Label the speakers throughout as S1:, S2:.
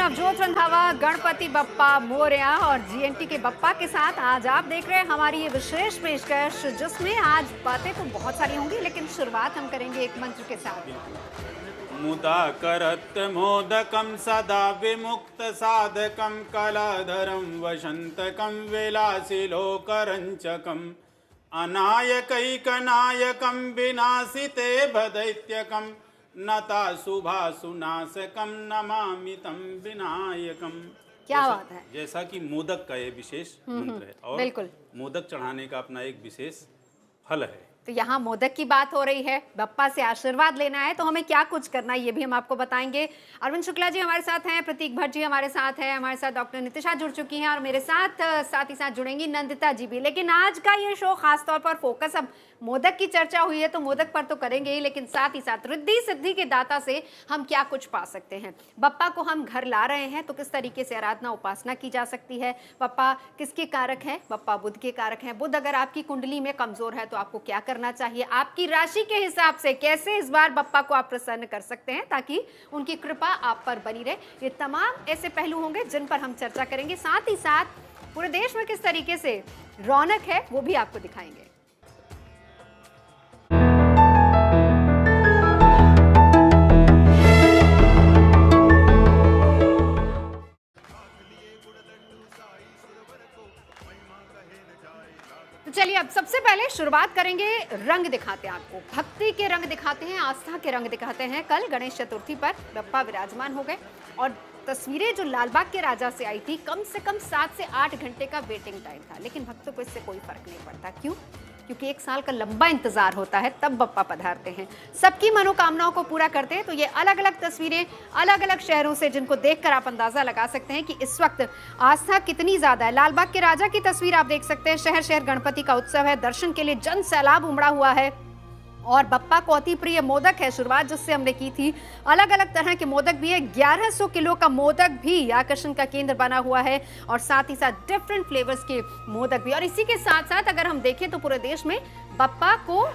S1: नवजोत रंधावा, गणपति बप्पा मोरया और जीएनटी के बप्पा के साथ आज आप देख रहे हैं हमारी ये विशेष पेशकश, जिसमें आज बातें तो बहुत सारी होंगी, लेकिन शुरुआत हम करेंगे एक मंत्र के साथ।
S2: मुदा करत मोदकम सदा विमुक्त साधकम कलाधरम वसंतकम विलासिलोकरंचकम अनायकैकनायकम विनाशिते भदैत्यकम नता शुभासुनाशकम नमामि तं विनायकम।
S1: क्या बात है।
S2: जैसा कि मोदक का ये विशेष मंत्र है और
S1: बिल्कुल
S2: मोदक चढ़ाने का अपना एक विशेष फल है।
S1: तो यहाँ मोदक की बात हो रही है, बप्पा से आशीर्वाद लेना है, तो हमें क्या कुछ करना है ये भी हम आपको बताएंगे। अरविंद शुक्ला जी हमारे साथ हैं, प्रतीक भट्ट जी हमारे साथ है, हमारे साथ डॉक्टर नितिशा जुड़ चुकी हैं और मेरे साथ ही साथ जुड़ेंगी नंदिता जी भी। लेकिन आज का ये शो खासतौर पर फोकस, अब मोदक की चर्चा हुई है तो मोदक पर तो करेंगे ही, लेकिन साथ ही साथ रिद्धि सिद्धि के दाता से हम क्या कुछ पा सकते हैं। बप्पा को हम घर ला रहे हैं तो किस तरीके से आराधना उपासना की जा सकती है। बप्पा किसके कारक है? बप्पा बुध के कारक हैं। बुध अगर आपकी कुंडली में कमजोर है तो आपको क्या करना चाहिए, आपकी राशि के हिसाब से कैसे इस बार बप्पा को आप प्रसन्न कर सकते हैं ताकि उनकी कृपा आप पर बनी रहे। ये तमाम ऐसे पहलू होंगे जिन पर हम चर्चा करेंगे। साथ ही साथ पूरे देश में किस तरीके से रौनक है वो भी आपको दिखाएंगे। चलिए अब सबसे पहले शुरुआत करेंगे, रंग दिखाते हैं आपको, भक्ति के रंग दिखाते हैं, आस्था के रंग दिखाते हैं। कल गणेश चतुर्थी पर बप्पा विराजमान हो गए और तस्वीरें जो लालबाग के राजा से आई थी, कम से कम 7 से 8 घंटे का वेटिंग टाइम था, लेकिन भक्तों को इससे कोई फर्क नहीं पड़ता। क्यों? क्योंकि 1 साल का लंबा इंतजार होता है, तब बप्पा पधारते हैं, सबकी मनोकामनाओं को पूरा करते हैं। तो ये अलग अलग तस्वीरें अलग अलग शहरों से, जिनको देखकर आप अंदाजा लगा सकते हैं कि इस वक्त आस्था कितनी ज्यादा है। लालबाग के राजा की तस्वीर आप देख सकते हैं, शहर शहर गणपति का उत्सव है, दर्शन के लिए जन सैलाब उमड़ा हुआ है और बप्पा को अति प्रिय मोदक है। शुरुआत जिससे हमने की थी, अलग अलग तरह के मोदक भी है, 1100 किलो का मोदक भी आकर्षण का केंद्र बना हुआ है और साथ ही साथ डिफरेंट फ्लेवर्स के मोदक भी। और इसी के साथ साथ अगर हम देखें तो पूरे देश में बप्पा को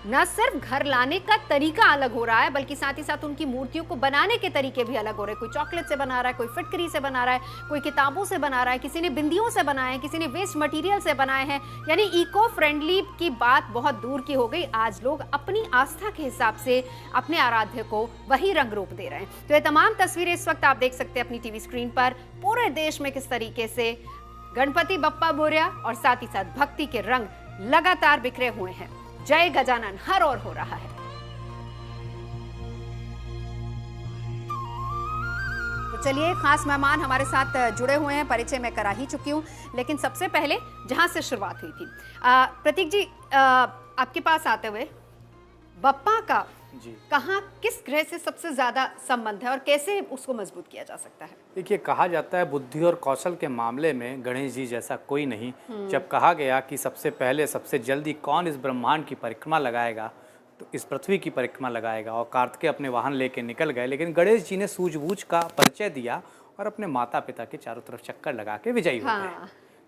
S1: न सिर्फ घर लाने का तरीका अलग हो रहा है, बल्कि साथ ही साथ उनकी मूर्तियों को बनाने के तरीके भी अलग हो रहे हैं। कोई चॉकलेट से बना रहा है, कोई फिटकरी से बना रहा है, कोई किताबों से बना रहा है, किसी ने बिंदियों से बनाए हैं, किसी ने वेस्ट मटेरियल से बनाए हैं। यानी इको फ्रेंडली की बात बहुत दूर की हो गई। आज लोग अपनी आस्था के हिसाब से अपने आराध्य को वही रंग रूप दे रहे हैं। तो ये तमाम तस्वीरें इस वक्त आप देख सकते हैं अपनी टीवी स्क्रीन पर। पूरे देश में किस तरीके से गणपति बप्पा मोरया और साथ ही साथ भक्ति के रंग लगातार बिखरे हुए हैं। जय गजानन हर ओर हो रहा है। तो चलिए, खास मेहमान हमारे साथ जुड़े हुए हैं, परिचय मैं करा ही चुकी हूं, लेकिन सबसे पहले जहां से शुरुआत हुई थी, प्रतीक जी आपके पास आते हुए, बप्पा का कहाँ किस ग्रह से सबसे ज्यादा संबंध है और कैसे उसको मजबूत किया जा सकता है?
S3: देखिए, कहा जाता है बुद्धि और कौशल के मामले में गणेश जी जैसा कोई नहीं। जब कहा गया कि सबसे पहले सबसे जल्दी कौन इस ब्रह्मांड की परिक्रमा लगाएगा, तो इस पृथ्वी की परिक्रमा लगाएगा, और कार्तिकेय अपने वाहन लेके निकल गए, लेकिन गणेश जी ने सूझबूझ का परिचय दिया और अपने माता पिता के चारों तरफ चक्कर लगा के विजयी हो गए।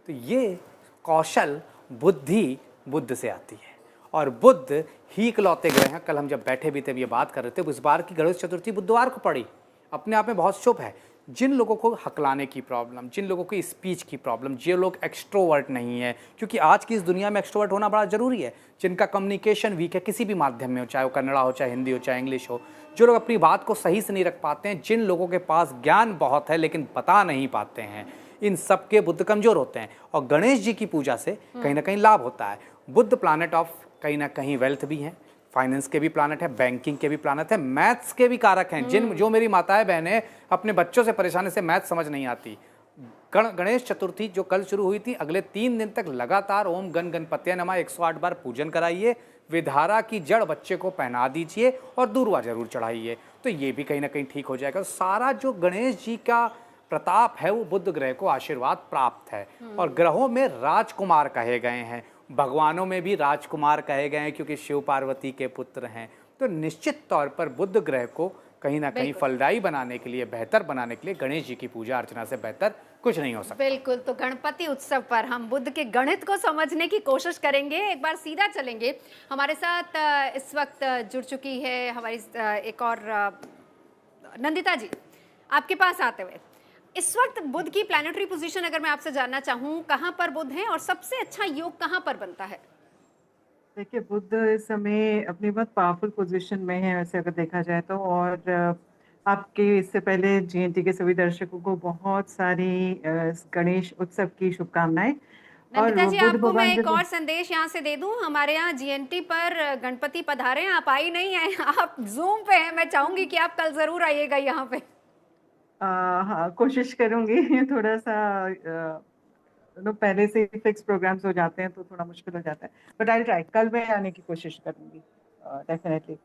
S3: तो ये कौशल बुद्धि बुद्ध से आती है और बुद्ध ही इकलौते ग्रह हैं। कल हम जब बैठे भी थे ये बात कर रहे थे, इस बार की गणेश चतुर्थी बुधवार को पड़ी, अपने आप में बहुत शुभ है। जिन लोगों को हकलाने की प्रॉब्लम, जिन लोगों की स्पीच की प्रॉब्लम, जो लोग एक्सट्रोवर्ट नहीं है, क्योंकि आज की इस दुनिया में एक्सट्रोवर्ट होना बड़ा ज़रूरी है, जिनका कम्युनिकेशन वीक है किसी भी माध्यम में हो, चाहे वो कन्नड़ा हो, चाहे हिंदी हो, चाहे इंग्लिश हो, जो लोग अपनी बात को सही से नहीं रख पाते हैं, जिन लोगों के पास ज्ञान बहुत है लेकिन बता नहीं पाते हैं, इन सब के बुद्ध कमज़ोर होते हैं। और गणेश जी की पूजा से कहीं ना कहीं लाभ होता है। बुद्ध प्लानट ऑफ कहीं ना कहीं वेल्थ भी हैं, फाइनेंस के भी प्लानट है, बैंकिंग के भी प्लानट है, मैथ्स के भी कारक हैं। जो मेरी माताएं बहनें अपने बच्चों से परेशानी से मैथ्स समझ नहीं आती, गणेश चतुर्थी जो कल शुरू हुई थी, अगले 3 दिन तक लगातार ओम गण गणपतये नमः 108 बार पूजन कराइए, विधारा की जड़ बच्चे को पहना दीजिए और दूर्वा जरूर चढ़ाइए, तो ये भी कहीं ना कहीं ठीक हो जाएगा। सारा जो गणेश जी का प्रताप है वो बुध ग्रह को आशीर्वाद प्राप्त है। और ग्रहों में राजकुमार कहे गए हैं, भगवानों में भी राजकुमार कहे गए हैं, क्योंकि शिव पार्वती के पुत्र हैं। तो निश्चित तौर पर बुध ग्रह को कहीं ना कहीं फलदायी बनाने के लिए, बेहतर बनाने के लिए गणेश जी की पूजा अर्चना से बेहतर कुछ नहीं हो सकता।
S1: बिल्कुल। तो गणपति उत्सव पर हम बुद्ध के गणित को समझने की कोशिश करेंगे। एक बार सीधा चलेंगे, हमारे साथ इस वक्त जुड़ चुकी है हमारी एक और नंदिता जी, आपके पास आते हुए इस वक्त बुध की प्लैनेटरी पोजीशन अगर मैं आपसे जानना चाहूँ, कहाँ पर बुध है और सबसे अच्छा योग कहाँ पर बनता है?
S4: देखिए, बुध इस समय अपनी बहुत पावरफुल पोजीशन में है वैसे अगर देखा जाए तो। और आपके इससे पहले जीएनटी के सभी दर्शकों को बहुत सारी गणेश उत्सव की शुभकामनाएं। और
S1: नंदिता जी,
S4: बुध
S1: आपको मैं
S4: भगवान
S1: एक
S4: देखो,
S1: और संदेश यहाँ से दे दूं। हमारे यहाँ जीएनटी पर गणपति पधारे हैं, आप आई नहीं हैं, आप जूम पे हैं। मैं चाहूंगी कि आप कल जरूर आइएगा यहाँ पे।
S4: हाँ कोशिश करूंगी थोड़ा सा पहले से फिक्स प्रोग्राम्स हो जाते हैं तो थोड़ा मुश्किल हो जाता है, बट आई ट्राई, कल मैं आने की कोशिश करूंगी डेफिनेटली।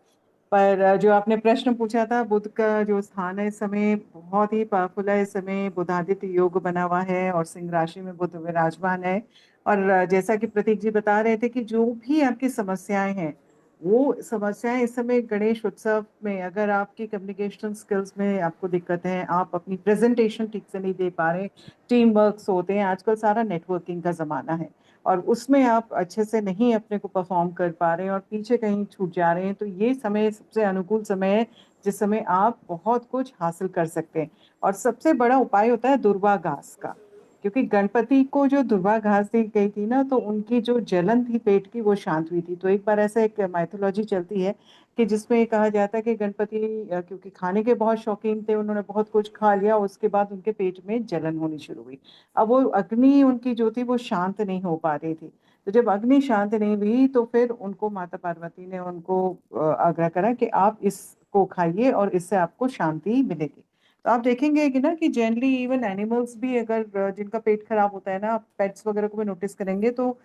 S4: पर जो आपने प्रश्न पूछा था, बुध का जो स्थान है इस समय बहुत ही पावरफुल है। इस समय बुधादित्य योग बना हुआ है और सिंह राशि में बुध विराजमान है। और जैसा कि प्रतीक जी बता रहे थे कि जो भी आपकी समस्याएं हैं, वो समस्याएं इस समय गणेश उत्सव में, अगर आपकी कम्युनिकेशन स्किल्स में आपको दिक्कत है, आप अपनी प्रेजेंटेशन ठीक से नहीं दे पा रहे, टीम वर्क्स होते हैं, आजकल सारा नेटवर्किंग का ज़माना है और उसमें आप अच्छे से नहीं अपने को परफॉर्म कर पा रहे हैं और पीछे कहीं छूट जा रहे हैं, तो ये समय सबसे अनुकूल समय है जिस समय आप बहुत कुछ हासिल कर सकते हैं। और सबसे बड़ा उपाय होता है दुर्वा घास का, क्योंकि गणपति को जो दुर्वा घास दी गई थी ना, तो उनकी जो जलन थी पेट की वो शांत हुई थी। तो एक बार ऐसा एक माइथोलॉजी चलती है कि जिसमें कहा जाता है कि गणपति क्योंकि खाने के बहुत शौकीन थे, उन्होंने बहुत कुछ खा लिया, उसके बाद उनके पेट में जलन होनी शुरू हुई। अब वो अग्नि उनकी जो थी वो शांत नहीं हो पा रही थी। तो जब अग्नि शांत नहीं हुई तो फिर उनको माता पार्वती ने उनको आग्रह करा कि आप इसको खाइए और इससे आपको शांति मिलेगी। तो आप देखेंगे कि ना कि जनरली इवन एनिमल्स भी अगर जिनका पेट खराब होता है ना, आप पेट्स वगैरह को भी नोटिस करेंगे तो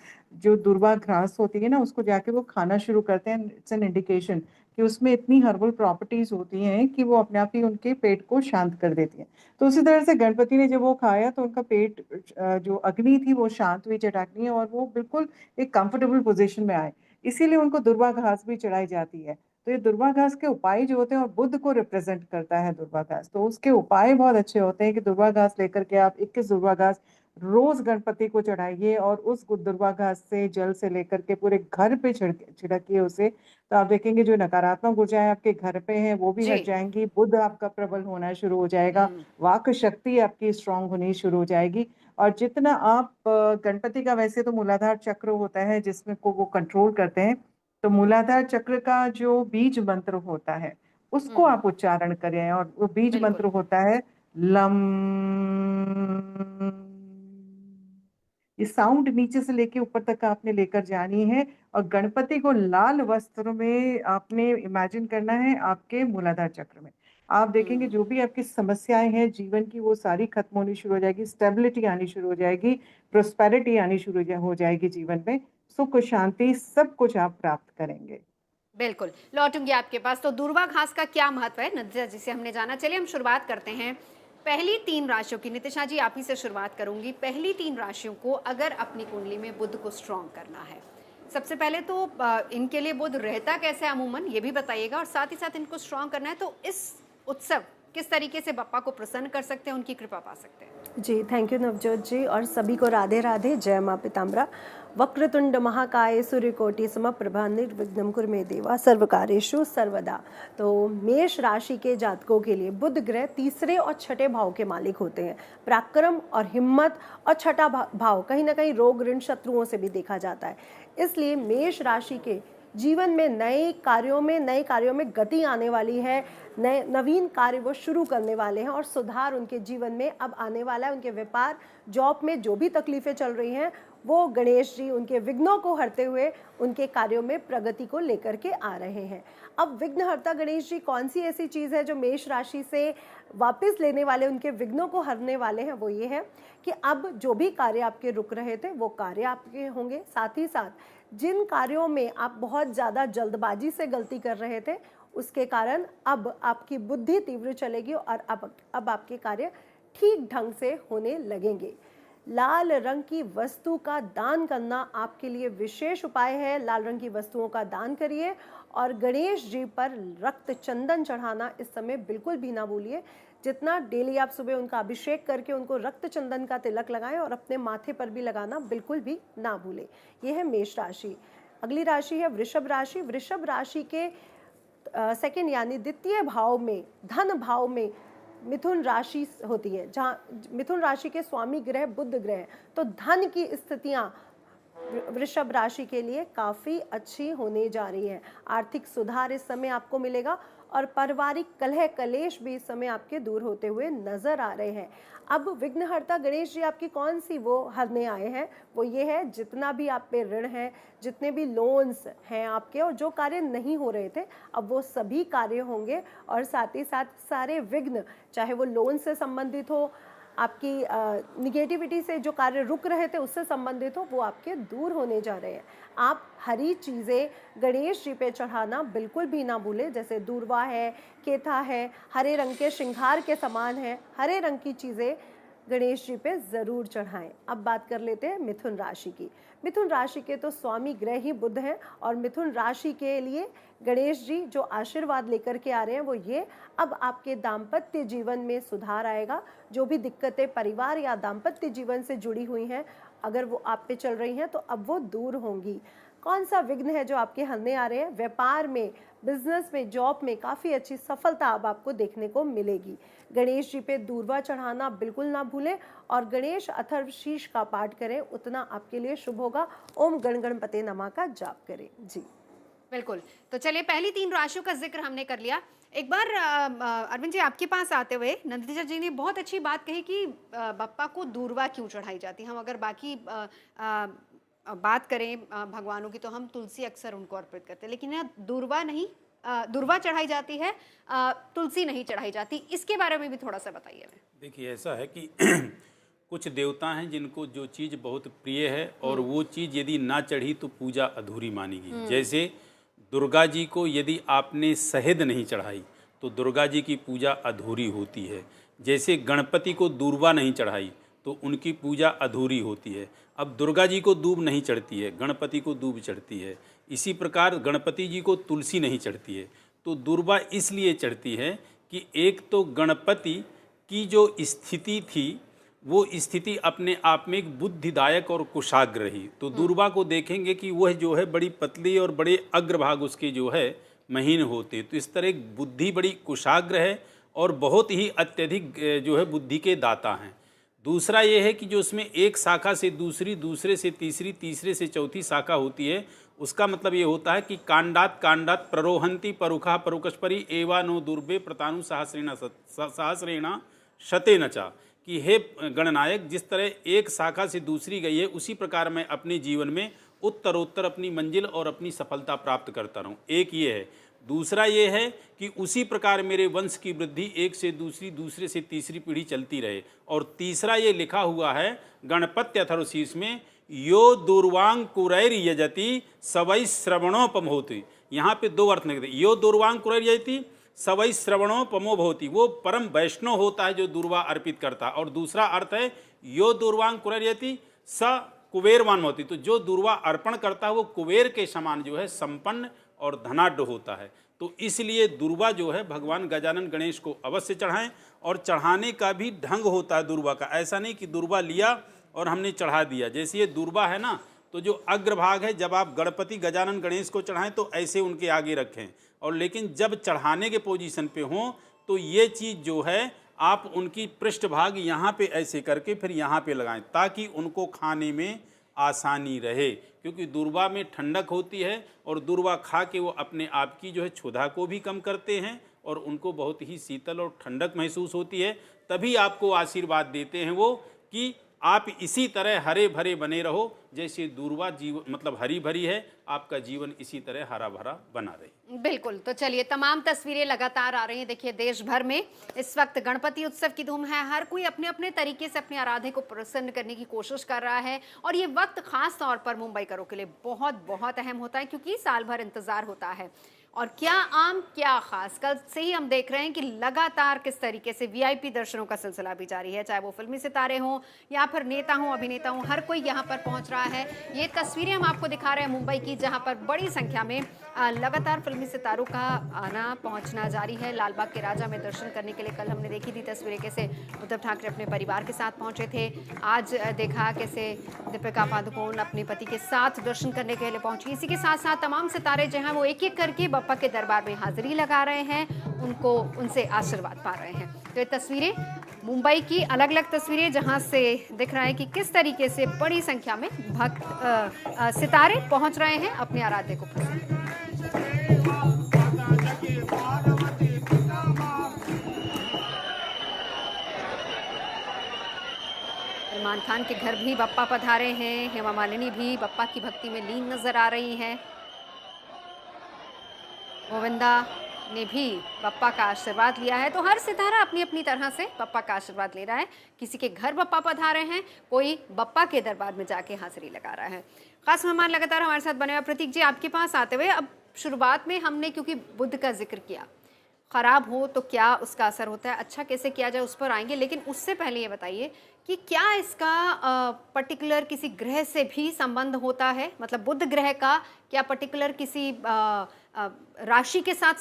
S4: जो दुर्वा घास होती है ना उसको जाके वो खाना शुरू करते हैं। इट्स एन इंडिकेशन कि उसमें इतनी हर्बल प्रॉपर्टीज होती हैं कि वो अपने आप ही उनके पेट को शांत कर देती हैं। तो उसी तरह से गणपति ने जब वो खाया तो उनका पेट जो अग्नि थी वो शांत हुई, चटाकनी, और वो बिल्कुल एक कंफर्टेबल पोजीशन में आए। इसीलिए उनको दुर्वा घास भी चढ़ाई जाती है। तो ये दुर्वा घास के उपाय जो होते हैं, और बुध को रिप्रेजेंट करता है दुर्वा घास, तो उसके उपाय बहुत अच्छे होते हैं कि दुर्वा घास लेकर के आप 21 दुर्वा घास रोज गणपति को चढ़ाइए और उस दुर्वा घास से जल से लेकर के पूरे घर पे छिड़किए उसे। तो आप देखेंगे जो नकारात्मक ऊर्जाएं आपके घर पे हैं वो भी
S1: जी।
S4: हट जाएंगी, बुध आपका प्रबल होना शुरू हो जाएगा, वाक शक्ति आपकी स्ट्रांग होनी शुरू हो जाएगी। और जितना आप गणपति का वैसे तो मूलाधार चक्र होता है जिसमें को वो कंट्रोल करते हैं, तो मूलाधार चक्र का जो बीज मंत्र होता है उसको आप उच्चारण करें, और वो बीज
S1: बिल्कुल।
S4: मंत्र होता है लम। ये साउंड नीचे से लेके ऊपर तक आपने लेकर जानी है, और गणपति को लाल वस्त्र में आपने इमेजिन करना है आपके मूलाधार चक्र में। आप देखेंगे जो भी आपकी समस्याएं हैं जीवन की वो सारी खत्म होनी शुरू हो जाएगी, स्टेबिलिटी आनी शुरू हो जाएगी, प्रोस्पेरिटी आनी शुरू हो जाएगी जीवन में, सुख शांति सब कुछ आप प्राप्त करेंगे।
S1: बिल्कुल, लौटूंगी आपके पास। तो दूर्वा घास का क्या महत्व है नदिया जी से हमने जाना। चलिए हम शुरुआत करते हैं पहली 3 राशियों की। नितिशा जी, आप ही से शुरुआत करूंगी। पहली 3 राशियों को अगर अपनी कुंडली में बुध को स्ट्रॉन्ग करना है, सबसे पहले तो इनके लिए बुध रहता कैसे अमूमन ये भी बताइएगा, और साथ ही साथ इनको स्ट्रॉन्ग करना है तो इस उत्सव किस तरीके से बप्पा को प्रसन्न कर सकते हैं, उनकी कृपा पा सकते हैं।
S5: जी, थैंक यू नवजोत जी, और सभी को राधे राधे। जय माँ पीताम्बरा। वक्रतुंड महाकाय सूर्यकोटि समप्रभा निर्विघ्नं कुरु मे देवा सर्वकार्येषु सर्वदा। तो मेष राशि के जातकों के लिए बुध ग्रह तीसरे और छठे भाव के मालिक होते हैं। पराक्रम और हिम्मत, और छठा भाव कहीं ना कहीं रोग ऋण शत्रुओं से भी देखा जाता है। इसलिए मेष राशि के जीवन में नए कार्यों में गति आने वाली है। नए नवीन कार्य वो शुरू करने वाले हैं और सुधार उनके जीवन में अब आने वाला है। उनके व्यापार जॉब में जो भी तकलीफें चल रही हैं वो गणेश जी उनके विघ्नों को हरते हुए उनके कार्यों में प्रगति को लेकर के आ रहे हैं। अब विघ्नहर्ता गणेश जी कौन सी ऐसी चीज़ है जो मेष राशि से वापस लेने वाले, उनके विघ्नों को हरने वाले हैं, वो ये है कि अब जो भी कार्य आपके रुक रहे थे वो कार्य आपके होंगे। साथ ही साथ जिन कार्यों में आप बहुत ज़्यादा जल्दबाजी से गलती कर रहे थे उसके कारण अब आपकी बुद्धि तीव्र चलेगी और अब आपके कार्य ठीक ढंग से होने लगेंगे। लाल रंग की वस्तु का दान करना आपके लिए विशेष उपाय है। लाल रंग की वस्तुओं का दान करिए और गणेश जी पर रक्त चंदन चढ़ाना इस समय बिल्कुल भी ना भूलिए। जितना डेली आप सुबह उनका अभिषेक करके उनको रक्त चंदन का तिलक लगाएं और अपने माथे पर भी लगाना बिल्कुल भी ना भूलें। यह है मेष राशि। अगली राशि है वृषभ राशि। वृषभ राशि के सेकंड यानी द्वितीय भाव में, धन भाव में मिथुन राशि होती है, जहाँ मिथुन राशि के स्वामी ग्रह बुध ग्रह है, तो धन की स्थितियाँ वृषभ राशि के लिए काफ़ी अच्छी होने जा रही है। आर्थिक सुधार इस समय आपको मिलेगा और पारिवारिक कलह कलेश भी इस समय आपके दूर होते हुए नजर आ रहे हैं। अब विघ्नहर्ता गणेश जी आपकी कौन सी वो हरने आए हैं, वो ये है जितना भी आप पे ऋण है, जितने भी लोन्स हैं आपके और जो कार्य नहीं हो रहे थे, अब वो सभी कार्य होंगे और साथ ही साथ सारे विघ्न, चाहे वो लोन से संबंधित हो, आपकी निगेटिविटी से जो कार्य रुक रहे थे उससे संबंधित हो, वो आपके दूर होने जा रहे हैं। आप हरी चीज़ें गणेश जी पे चढ़ाना बिल्कुल भी ना भूलें, जैसे दूर्वा है, केथा है, हरे रंग के श्रृंगार के समान है, हरे रंग की चीज़ें गणेश जी पे ज़रूर चढ़ाएं। अब बात कर लेते हैं मिथुन राशि की। मिथुन राशि के तो स्वामी ग्रह ही बुध हैं और मिथुन राशि के लिए गणेश जी जो आशीर्वाद लेकर के आ रहे हैं वो ये, अब आपके दाम्पत्य जीवन में सुधार आएगा। जो भी दिक्कतें परिवार या दाम्पत्य जीवन से जुड़ी हुई हैं, अगर वो आप पे चल रही हैं तो अब वो दूर होंगी। कौन सा विघ्न है जो आपके हलने आ रहे हैं? व्यापार में, बिजनेस में, जॉब में काफ़ी अच्छी सफलता अब आपको देखने को मिलेगी। गणेश जी पे दूर्वा चढ़ाना बिल्कुल ना भूलें और गणेश अथर्वशीष का पाठ करें, उतना आपके लिए शुभ होगा। ओम गण गणपते नमः का जाप करें। जी
S1: बिल्कुल। तो चलिए, पहली 3 राशियों का जिक्र हमने कर लिया। एक बार अरविंद जी आपके पास आते हुए नंदिता जी ने बहुत अच्छी बात कही कि बप्पा को दूर्वा क्यों चढ़ाई जाती है। हम अगर बाकी बात करें भगवानों की तो हम तुलसी अक्सर उनको अर्पित करते हैं, लेकिन यहाँ दूर्वा नहीं, दूर्वा चढ़ाई जाती है, तुलसी नहीं चढ़ाई जाती। इसके बारे में भी थोड़ा सा बताइए हमें।
S2: देखिए, ऐसा है कि कुछ देवता हैं जिनको जो चीज़ बहुत प्रिय है और वो चीज़ यदि ना चढ़ी तो पूजा अधूरी मानेगी। जैसे दुर्गा जी को यदि आपने शहद नहीं चढ़ाई तो दुर्गा जी की पूजा अधूरी होती है। जैसे गणपति को दूर्वा नहीं चढ़ाई तो उनकी पूजा अधूरी होती है। अब दुर्गा जी को दूब नहीं चढ़ती है, गणपति को दूब चढ़ती है। इसी प्रकार गणपति जी को तुलसी नहीं चढ़ती है। तो दूर्वा इसलिए चढ़ती है कि एक तो गणपति की जो स्थिति थी वो स्थिति अपने आप में एक बुद्धिदायक और कुशाग्र रही। तो दूर्वा को देखेंगे कि वह जो है बड़ी पतली और बड़े अग्रभाग उसके जो है महीन होते। तो इस तरह बुद्धि बड़ी कुशाग्र है और बहुत ही अत्यधिक जो है बुद्धि के दाता हैं। दूसरा ये है कि जो उसमें एक शाखा से दूसरी, दूसरे से तीसरी, तीसरे से चौथी शाखा होती है, उसका मतलब ये होता है कि कांडात कांडात प्ररोहंती परुखा परुकस्परी एवा नो दुर्बे प्रतानु सहस्रेणा शते नचा, कि हे गणनायक, जिस तरह एक शाखा से दूसरी गई है उसी प्रकार मैं अपने जीवन में उत्तरोत्तर अपनी मंजिल और अपनी सफलता प्राप्त करता रहूं। एक ये है। दूसरा ये है कि उसी प्रकार मेरे वंश की वृद्धि एक से दूसरी, दूसरे से तीसरी पीढ़ी चलती रहे। और तीसरा ये लिखा हुआ है गणपत्य अथर्वशीष में, यो दुर्वांग कुरैर यजति सवै श्रवणोपमोति। यहाँ पे 2 अर्थ निकलते। यो दुर्वांग कुरैर यजति सवै श्रवणोपमो भवति, वो परम वैष्णव होता है जो दुर्वा अर्पित करता है। और दूसरा अर्थ है यो दुर्वांग कुरैर यजति स कुबेरवान होती, तो जो दुर्वा अर्पण करता है वो कुबेर के समान जो है संपन्न और धनाढ्य होता है। तो इसलिए दुर्वा जो है भगवान गजानन गणेश को अवश्य चढ़ाएं। और चढ़ाने का भी ढंग होता है दुर्वा का। ऐसा नहीं कि दुर्वा लिया और हमने चढ़ा दिया। जैसे ये दुर्वा है ना, तो जो अग्रभाग है, जब आप गणपति गजानन गणेश को चढ़ाएं तो ऐसे उनके आगे रखें, और लेकिन जब चढ़ाने के पोजीशन पे हों तो ये चीज़ जो है आप उनकी पृष्ठभाग यहाँ पे ऐसे करके फिर यहाँ पे लगाएं, ताकि उनको खाने में आसानी रहे। क्योंकि दुर्वा में ठंडक होती है और दुर्वा खा के वो अपने आप की जो है क्षुधा को भी कम करते हैं और उनको बहुत ही शीतल और ठंडक महसूस होती है। तभी आपको आशीर्वाद देते हैं वो कि आप इसी तरह हरे भरे बने रहो, जैसे दूर्वा जीवन मतलब हरी भरी है, आपका जीवन इसी तरह हरा भरा बना रहे।
S1: बिल्कुल। तो चलिए, तमाम तस्वीरें लगातार आ रही हैं। देखिए, देश भर में इस वक्त गणपति उत्सव की धूम है। हर कोई अपने अपने तरीके से अपने आराध्य को प्रसन्न करने की कोशिश कर रहा है और ये वक्त खास तौर पर मुंबईकरों के लिए बहुत बहुत अहम होता है, क्योंकि साल भर इंतजार होता है। और क्या आम क्या खास, कल से ही हम देख रहे हैं कि लगातार किस तरीके से वीआईपी दर्शनों का सिलसिला भी जारी है, चाहे वो फिल्मी सितारे हों या फिर नेता हों, अभिनेता हों, हर कोई यहाँ पर पहुँच रहा है। ये तस्वीरें हम आपको दिखा रहे हैं मुंबई की, जहाँ पर बड़ी संख्या में लगातार फिल्मी सितारों का आना पहुँचना जारी है। लालबाग के राजा में दर्शन करने के लिए कल हमने देखी थी तस्वीरें, कैसे उद्धव ठाकरे अपने परिवार के साथ पहुँचे थे। आज देखा कैसे दीपिका पादुकोण अपने पति के साथ दर्शन करने के लिए पहुँची। इसी के साथ साथ तमाम सितारे जो हैं वो एक एक करके बप्पा के दरबार में हाजिरी लगा रहे हैं, उनसे आशीर्वाद पा रहे हैं। तो ये तस्वीरें मुंबई की अलग अलग तस्वीरें, जहां से दिख रहा है कि किस तरीके से बड़ी संख्या में भक्त सितारे पहुंच रहे हैं अपने आराध्य को प्रसन्न। सलमान खान के घर भी बप्पा पधारे हैं, हेमा मालिनी भी बप्पा की भक्ति में लीन नजर आ रही हैं। गोविंदा ने भी बप्पा का आशीर्वाद लिया है। तो हर सितारा अपनी अपनी तरह से बप्पा का आशीर्वाद ले रहा है। किसी के घर बप्पा पधारे हैं, कोई बप्पा के दरबार में जाके हाजिरी लगा रहा है। खास मेहमान लगातार हमारे साथ बने हुए। प्रतीक जी, आपके पास आते हुए, अब शुरुआत में हमने क्योंकि बुध का जिक्र किया, खराब हो तो क्या उसका असर होता है, अच्छा कैसे किया जाए उस पर आएंगे, लेकिन उससे पहले ये बताइए कि क्या इसका पर्टिकुलर किसी ग्रह से भी संबंध होता है, मतलब बुध ग्रह का क्या पर्टिकुलर किसी राशि के साथ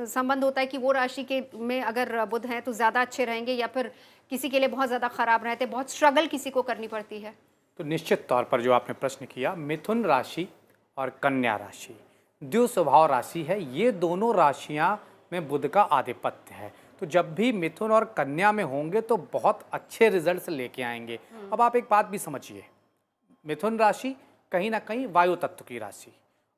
S1: संबंध होता है कि वो राशि के में अगर बुध है तो ज़्यादा अच्छे रहेंगे, या फिर किसी के लिए बहुत ज़्यादा खराब रहते, बहुत स्ट्रगल किसी को करनी पड़ती है?
S3: तो निश्चित तौर पर जो आपने प्रश्न किया, मिथुन राशि और कन्या राशि द्वि स्वभाव राशि है। ये दोनों राशियां में बुध का आधिपत्य है। तो जब भी मिथुन और कन्या में होंगे तो बहुत अच्छे रिजल्ट्स लेके आएंगे। अब आप एक बात भी समझिए, मिथुन राशि कहीं ना कहीं वायु तत्व की राशि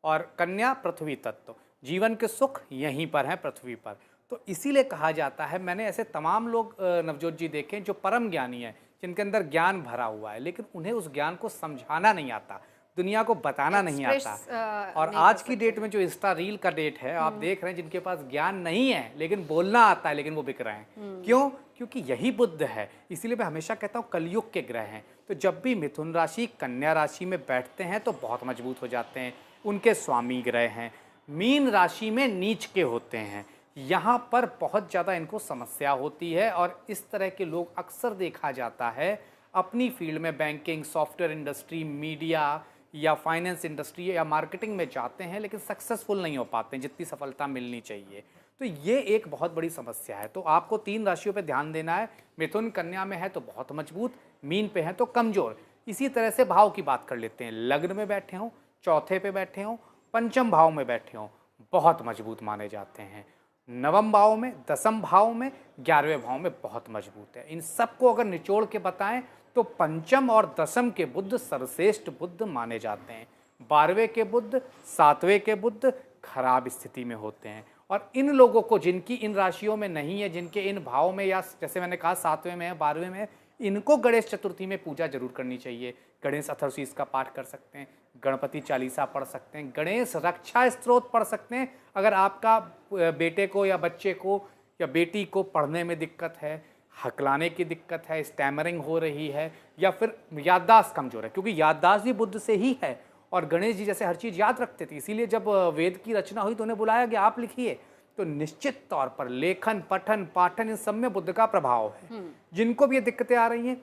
S3: और कन्या पृथ्वी तत्व, जीवन के सुख यहीं पर हैं पृथ्वी पर। तो इसीलिए कहा जाता है, मैंने ऐसे तमाम लोग नवजोत जी देखे जो परम ज्ञानी हैं, जिनके अंदर ज्ञान भरा हुआ है, लेकिन उन्हें उस ज्ञान को समझाना नहीं आता, दुनिया को बताना नहीं आता। और आज की डेट में जो इंस्टा रील का डेट है, आप देख रहे हैं जिनके पास ज्ञान नहीं है लेकिन बोलना आता है, लेकिन वो बिक रहे हैं। क्यों? क्योंकि यही बुध है। इसीलिए मैं हमेशा कहता हूँ कलयुग के ग्रह हैं। तो जब भी मिथुन राशि कन्या राशि में बैठते हैं तो बहुत मजबूत हो जाते हैं। उनके स्वामी ग्रह हैं। मीन राशि में नीच के होते हैं, यहाँ पर बहुत ज़्यादा इनको समस्या होती है। और इस तरह के लोग अक्सर देखा जाता है अपनी फील्ड में, बैंकिंग, सॉफ्टवेयर इंडस्ट्री, मीडिया या फाइनेंस इंडस्ट्री या मार्केटिंग में जाते हैं, लेकिन सक्सेसफुल नहीं हो पाते हैं जितनी सफलता मिलनी चाहिए। तो ये एक बहुत बड़ी समस्या है। तो आपको 3 राशियों पे ध्यान देना है। मिथुन कन्या में है तो बहुत मजबूत, मीन पे है तो कमज़ोर। इसी तरह से भाव की बात कर लेते हैं। लग्न में बैठे हों, चौथे पे बैठे हों, पंचम भाव में बैठे हों, बहुत मजबूत माने जाते हैं। नवम भाव में, दसम भाव में, 11वें भाव में बहुत मजबूत है। इन सबको अगर निचोड़ के बताएं तो पंचम और दसम के बुध सर्वश्रेष्ठ बुध माने जाते हैं। 12वें के बुध, 7वें के बुध खराब स्थिति में होते हैं। और इन लोगों को, जिनकी इन राशियों में नहीं है, जिनके इन भाव में, या जैसे मैंने कहा 7वें में है, 12वें में है, इनको गणेश चतुर्थी में पूजा जरूर करनी चाहिए। गणेश अथर्वशीष का पाठ कर सकते हैं, गणपति चालीसा पढ़ सकते हैं, गणेश रक्षा स्तोत्र पढ़ सकते हैं। अगर आपका बेटे को या बच्चे को या बेटी को पढ़ने में दिक्कत है, हकलाने की दिक्कत है, स्टैमरिंग हो रही है, या फिर याददाश्त कमजोर है, क्योंकि याददाश्त भी बुध से ही है। और गणेश जी जैसे हर चीज़ याद रखते थे, इसीलिए जब वेद की रचना हुई तो उन्हें बुलाया कि आप लिखिए। तो निश्चित तौर पर लेखन, पठन, पाठन, इन सब में बुध का प्रभाव है। जिनको भी ये दिक्कतें आ रही हैं,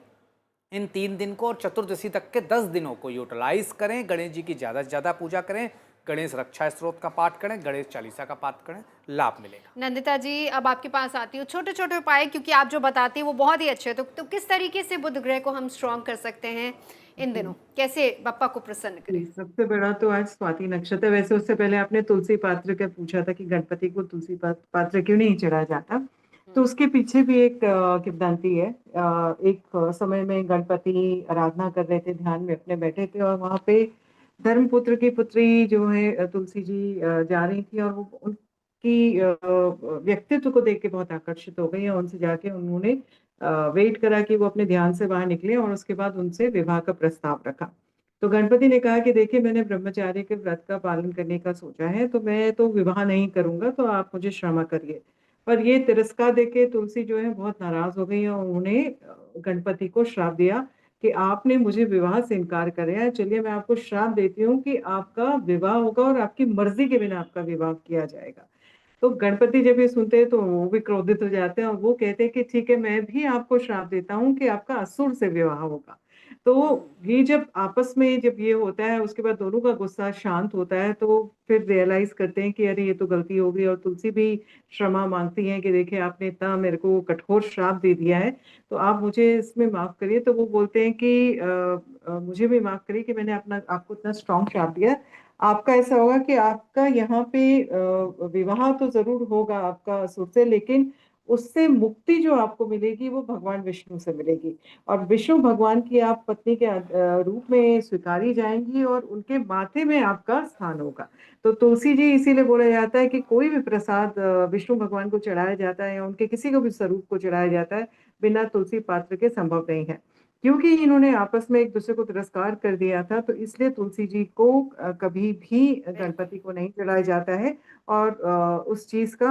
S3: इन 3 दिन को और चतुर्दशी तक के 10 दिनों को यूटिलाइज करें। गणेश जी की ज़्यादा से ज़्यादा पूजा करें, गणेश रक्षा स्त्रोत का पाठ करें, गणेश चालीसा का पाठ करें, लाभ मिलेगा।
S1: नंदिता जी, अब आपके पास आती हूँ। छोटे छोटे उपाय, क्योंकि आप जो बताती हैं वो बहुत ही अच्छे हैं, तो किस तरीके से बुध ग्रह को हम स्ट्रॉन्ग कर सकते हैं इन दिनों, कैसे बप्पा को प्रसन्न करें?
S4: सबसे बड़ा तो आज स्वाति नक्षत्र है। वैसे उससे पहले आपने तुलसी पात्र का पूछा था कि गणपति को तुलसी पात्र क्यों नहीं चढ़ाया जाता, तो उसके पीछे भी एक किंवदंती है। एक समय में गणपति आराधना कर रहे थे, ध्यान में अपने बैठे थे, और वहां पे धर्मपुत्र की पुत्री जो है तुलसी जी जा रही थी, और वो उनकी व्यक्तित्व को देख के बहुत आकर्षित हो गई, और उनसे जाके उन्होंने वेट करा कि वो अपने ध्यान से बाहर निकले, और उसके बाद उनसे विवाह का प्रस्ताव रखा। तो गणपति ने कहा कि देखिए, मैंने ब्रह्मचार्य के व्रत का पालन करने का सोचा है, तो मैं तो विवाह नहीं करूंगा, तो आप मुझे क्षमा करिए। पर ये तिरस्कार देके तुलसी जो है बहुत नाराज हो गई, और उन्होंने गणपति को श्राप दिया कि आपने मुझे विवाह से इनकार कर रहा है, चलिए मैं आपको श्राप देती हूँ कि आपका विवाह होगा और आपकी मर्जी के बिना आपका विवाह किया जाएगा। तो गणपति जब ये सुनते हैं तो वो भी क्रोधित हो जाते हैं, और वो कहते हैं कि ठीक है, मैं भी आपको श्राप देता हूँ कि आपका असुर से विवाह होगा। तो ये जब आपस में जब ये होता है, उसके बाद दोनों का गुस्सा शांत होता है, तो फिर रियलाइज करते हैं कि अरे ये तो गलती हो गई, और तुलसी भी क्षमा मांगती हैं कि देखिए, आपने इतना मेरे को कठोर श्राप दे दिया है, तो आप मुझे इसमें माफ करिए। तो वो बोलते हैं कि मुझे भी माफ करिए कि मैंने आपको इतना स्ट्रॉन्ग श्राप दिया। आपका ऐसा होगा कि आपका यहाँ पे विवाह तो जरूर होगा आपका असुर से, लेकिन उससे मुक्ति जो आपको मिलेगी वो भगवान विष्णु से मिलेगी। और विष्णु भगवान की आप पत्नी के रूप में स्वीकारी जाएंगी और उनके माथे में आपका स्थान होगा। तो तुलसी जी इसीलिए बोला जाता है कि कोई भी प्रसाद विष्णु भगवान को चढ़ाया जाता है या उनके किसी को भी स्वरूप को चढ़ाया जाता है, बिना तुलसी पात्र के संभव नहीं है। क्योंकि इन्होंने आपस में एक दूसरे को तिरस्कार कर दिया था, तो इसलिए तुलसी जी को कभी भी गणपति को नहीं चढ़ाया जाता है। और उस चीज का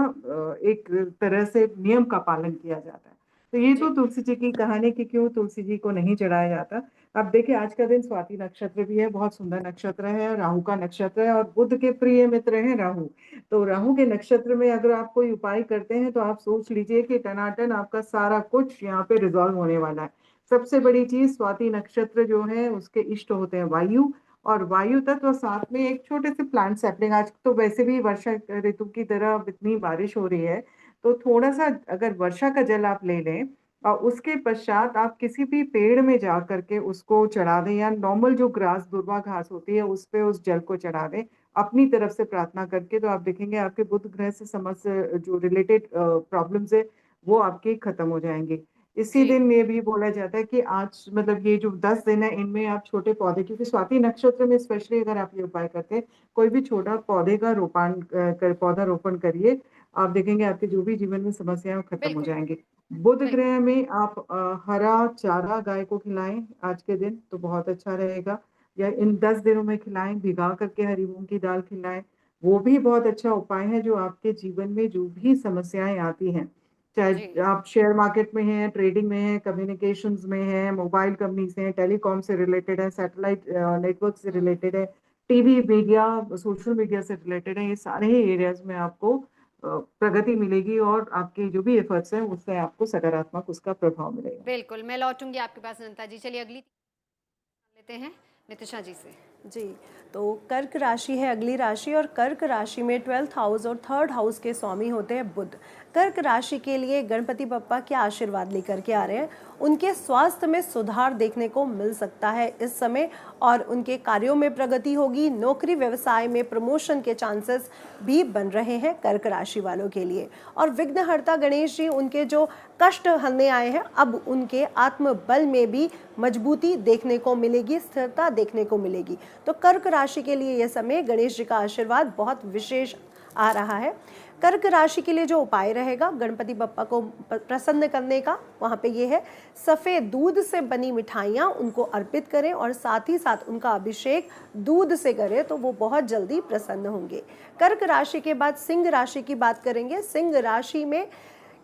S4: एक तरह से नियम का पालन किया जाता है। तो ये तो
S1: जी
S4: तुलसी जी की कहानी कि क्यों तुलसी जी को नहीं चढ़ाया जाता। अब देखिए, आज का दिन स्वाति नक्षत्र भी है, बहुत सुंदर नक्षत्र है, राहु का नक्षत्र है और बुध के प्रिय मित्र हैं राहु। तो राहु के नक्षत्र में अगर आप कोई उपाय करते हैं तो आप सोच लीजिए कि टनाटन आपका सारा कुछ यहाँ पे रिजॉल्व होने वाला है। सबसे बड़ी चीज, स्वाति नक्षत्र जो है उसके इष्ट होते हैं वायु, और वायु तत्व साथ में एक छोटे से प्लांट सैपलिंग। आज तो वैसे भी वर्षा ऋतु की तरह इतनी बारिश हो रही है, तो थोड़ा सा अगर वर्षा का जल आप ले लें और उसके पश्चात आप किसी भी पेड़ में जा करके उसको चढ़ा दें, या नॉर्मल जो ग्रास दुर्वा घास होती है उस पे उस जल को चढ़ा दें अपनी तरफ से प्रार्थना करके, तो आप देखेंगे आपके बुध ग्रह से समस्त जो रिलेटेड प्रॉब्लम्स है वो आपकी खत्म हो जाएंगी। इसी
S1: जी
S4: दिन ये भी बोला जाता है कि आज मतलब ये जो 10 दिन है इनमें आप छोटे पौधे, क्योंकि स्वाति नक्षत्र में स्पेशली अगर आप ये उपाय करते हैं, कोई भी छोटा पौधे का पौधा रोपण करिए, आप देखेंगे आपके जो भी जीवन में समस्याएं वो खत्म हो
S1: बिल्कुल
S4: जाएंगी। बुध
S1: बिल्कुल
S4: ग्रह में आप हरा चारा गाय को खिलाएं आज के दिन, तो बहुत अच्छा रहेगा। या इन 10 दिनों में खिलाएं, भिगा करके हरी मूंग की दाल खिलाएं, वो भी बहुत अच्छा उपाय है जो आपके जीवन में जो भी समस्याएं आती हैं,
S1: जी
S4: चाहे आप शेयर मार्केट में हैं, ट्रेडिंग में हैं, कम्युनिकेशंस में हैं, मोबाइल कंपनी से हैं, टेलीकॉम से रिलेटेड है, सैटेलाइट नेटवर्क से रिलेटेड है, टीवी मीडिया सोशल मीडिया से रिलेटेड है, ये सारे ही एरियाज में आपको प्रगति मिलेगी और आपके जो भी एफर्ट्स हैं उससे आपको सकारात्मक उसका प्रभाव मिलेगा।
S1: बिल्कुल। मैं लौटूंगी आपके पास अनंता जी। चलिए अगली लेते हैं नितिशा जी से।
S5: जी, तो कर्क राशि है अगली राशि, और कर्क राशि में 12th हाउस और 3rd हाउस के स्वामी होते हैं बुध। कर्क राशि के लिए गणपति बप्पा क्या आशीर्वाद लेकर के आ रहे हैं? उनके स्वास्थ्य में सुधार देखने को मिल सकता है इस समय, और उनके कार्यों में प्रगति होगी। नौकरी व्यवसाय में प्रमोशन के चांसेस भी बन रहे हैं कर्क राशि वालों के लिए। और विघ्नहर्ता गणेश जी उनके जो कष्ट हलने आए हैं, अब उनके आत्मबल में भी मजबूती देखने को मिलेगी, स्थिरता देखने को मिलेगी। तो कर्क राशि के लिए यह समय गणेश जी का आशीर्वाद बहुत विशेष आ रहा है। कर्क राशि के लिए जो उपाय रहेगा गणपति बप्पा को प्रसन्न करने का, वहाँ पे ये है, सफ़ेद दूध से बनी मिठाइयाँ उनको अर्पित करें और साथ ही साथ उनका अभिषेक दूध से करें, तो वो बहुत जल्दी प्रसन्न होंगे। कर्क राशि के बाद सिंह राशि की बात करेंगे। सिंह राशि में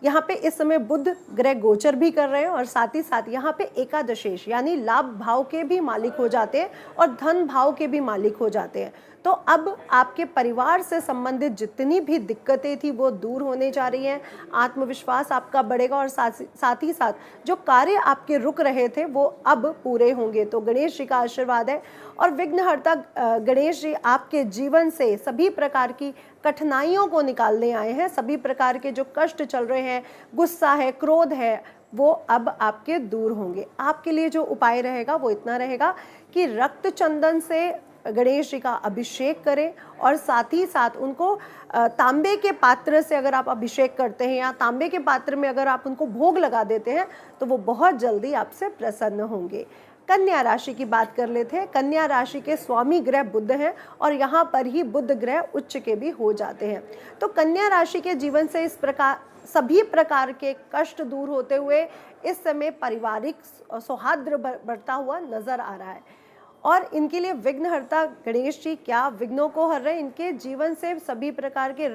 S5: यहाँ पे इस समय बुध ग्रह गोचर भी कर रहे हैं, और साथ ही साथ यहाँ पे एकादशेश यानी लाभ भाव के भी मालिक हो जाते हैं और धन भाव के भी मालिक हो जाते हैं। तो अब आपके परिवार से संबंधित जितनी भी दिक्कतें थी वो दूर होने जा रही हैं, आत्मविश्वास आपका बढ़ेगा, और साथ ही साथ जो कार्य आपके रुक रहे थे वो अब पूरे होंगे। तो गणेश जी का आशीर्वाद है। और विघ्नहर्ता गणेश जी आपके जीवन से सभी प्रकार की कठिनाइयों को निकालने आए हैं। सभी प्रकार के जो कष्ट चल रहे हैं, गुस्सा है, क्रोध है, वो अब आपके दूर होंगे। आपके लिए जो उपाय रहेगा वो इतना रहेगा कि रक्त चंदन से गणेश जी का अभिषेक करें, और साथ ही साथ उनको तांबे के पात्र से अगर आप अभिषेक करते हैं या तांबे के पात्र में अगर आप उनको भोग लगा देते हैं तो वो बहुत जल्दी आपसे प्रसन्न होंगे। कन्या राशि की बात कर लेते हैं। कन्या राशि के स्वामी ग्रह बुध हैं, और यहाँ पर ही बुध ग्रह उच्च के भी हो जाते हैं। तो कन्या राशि के जीवन से इस प्रकार सभी प्रकार के कष्ट दूर होते हुए इस समय पारिवारिक सौहार्द बढ़ता हुआ नजर आ रहा है। और इनके लिए विघ्नहर्ता गणेश जी क्या विघ्नों को हर रहे हैं। इनके जीवन से सभी प्रकार के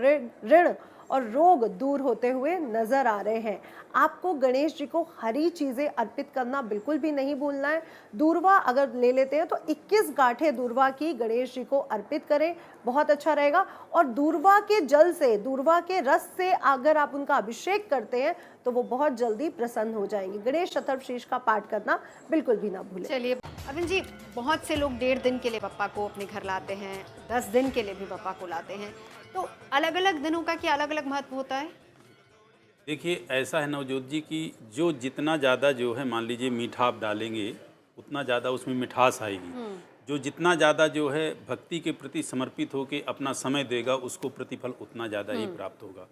S5: ऋण और रोग दूर होते हुए नजर आ रहे हैं। आपको गणेश जी को हरी चीजें अर्पित करना बिल्कुल भी नहीं भूलना है। दूर्वा अगर ले लेते हैं तो 21 गांठें दूर्वा की गणेश जी को अर्पित करें, बहुत अच्छा रहेगा। और दूर्वा के जल से, दूर्वा के रस से अगर आप उनका अभिषेक करते हैं तो वो बहुत जल्दी प्रसन्न हो जाएंगे। गणेश चतुर्थीश का पाठ करना बिल्कुल भी ना भूलें।
S1: चलिए अरविंद जी, बहुत से लोग 1.5 दिन के लिए पप्पा को अपने घर लाते हैं, 10 दिन के लिए भी पप्पा को लाते हैं, तो अलग अलग दिनों का क्या अलग अलग महत्व होता है?
S2: देखिए, ऐसा है नवजोत जी कि जो जितना ज़्यादा जो है मान लीजिए मीठा आप डालेंगे उतना ज़्यादा उसमें मिठास आएगी। जो जितना ज़्यादा जो है भक्ति के प्रति समर्पित होकर अपना समय देगा उसको प्रतिफल उतना ज़्यादा ही प्राप्त होगा।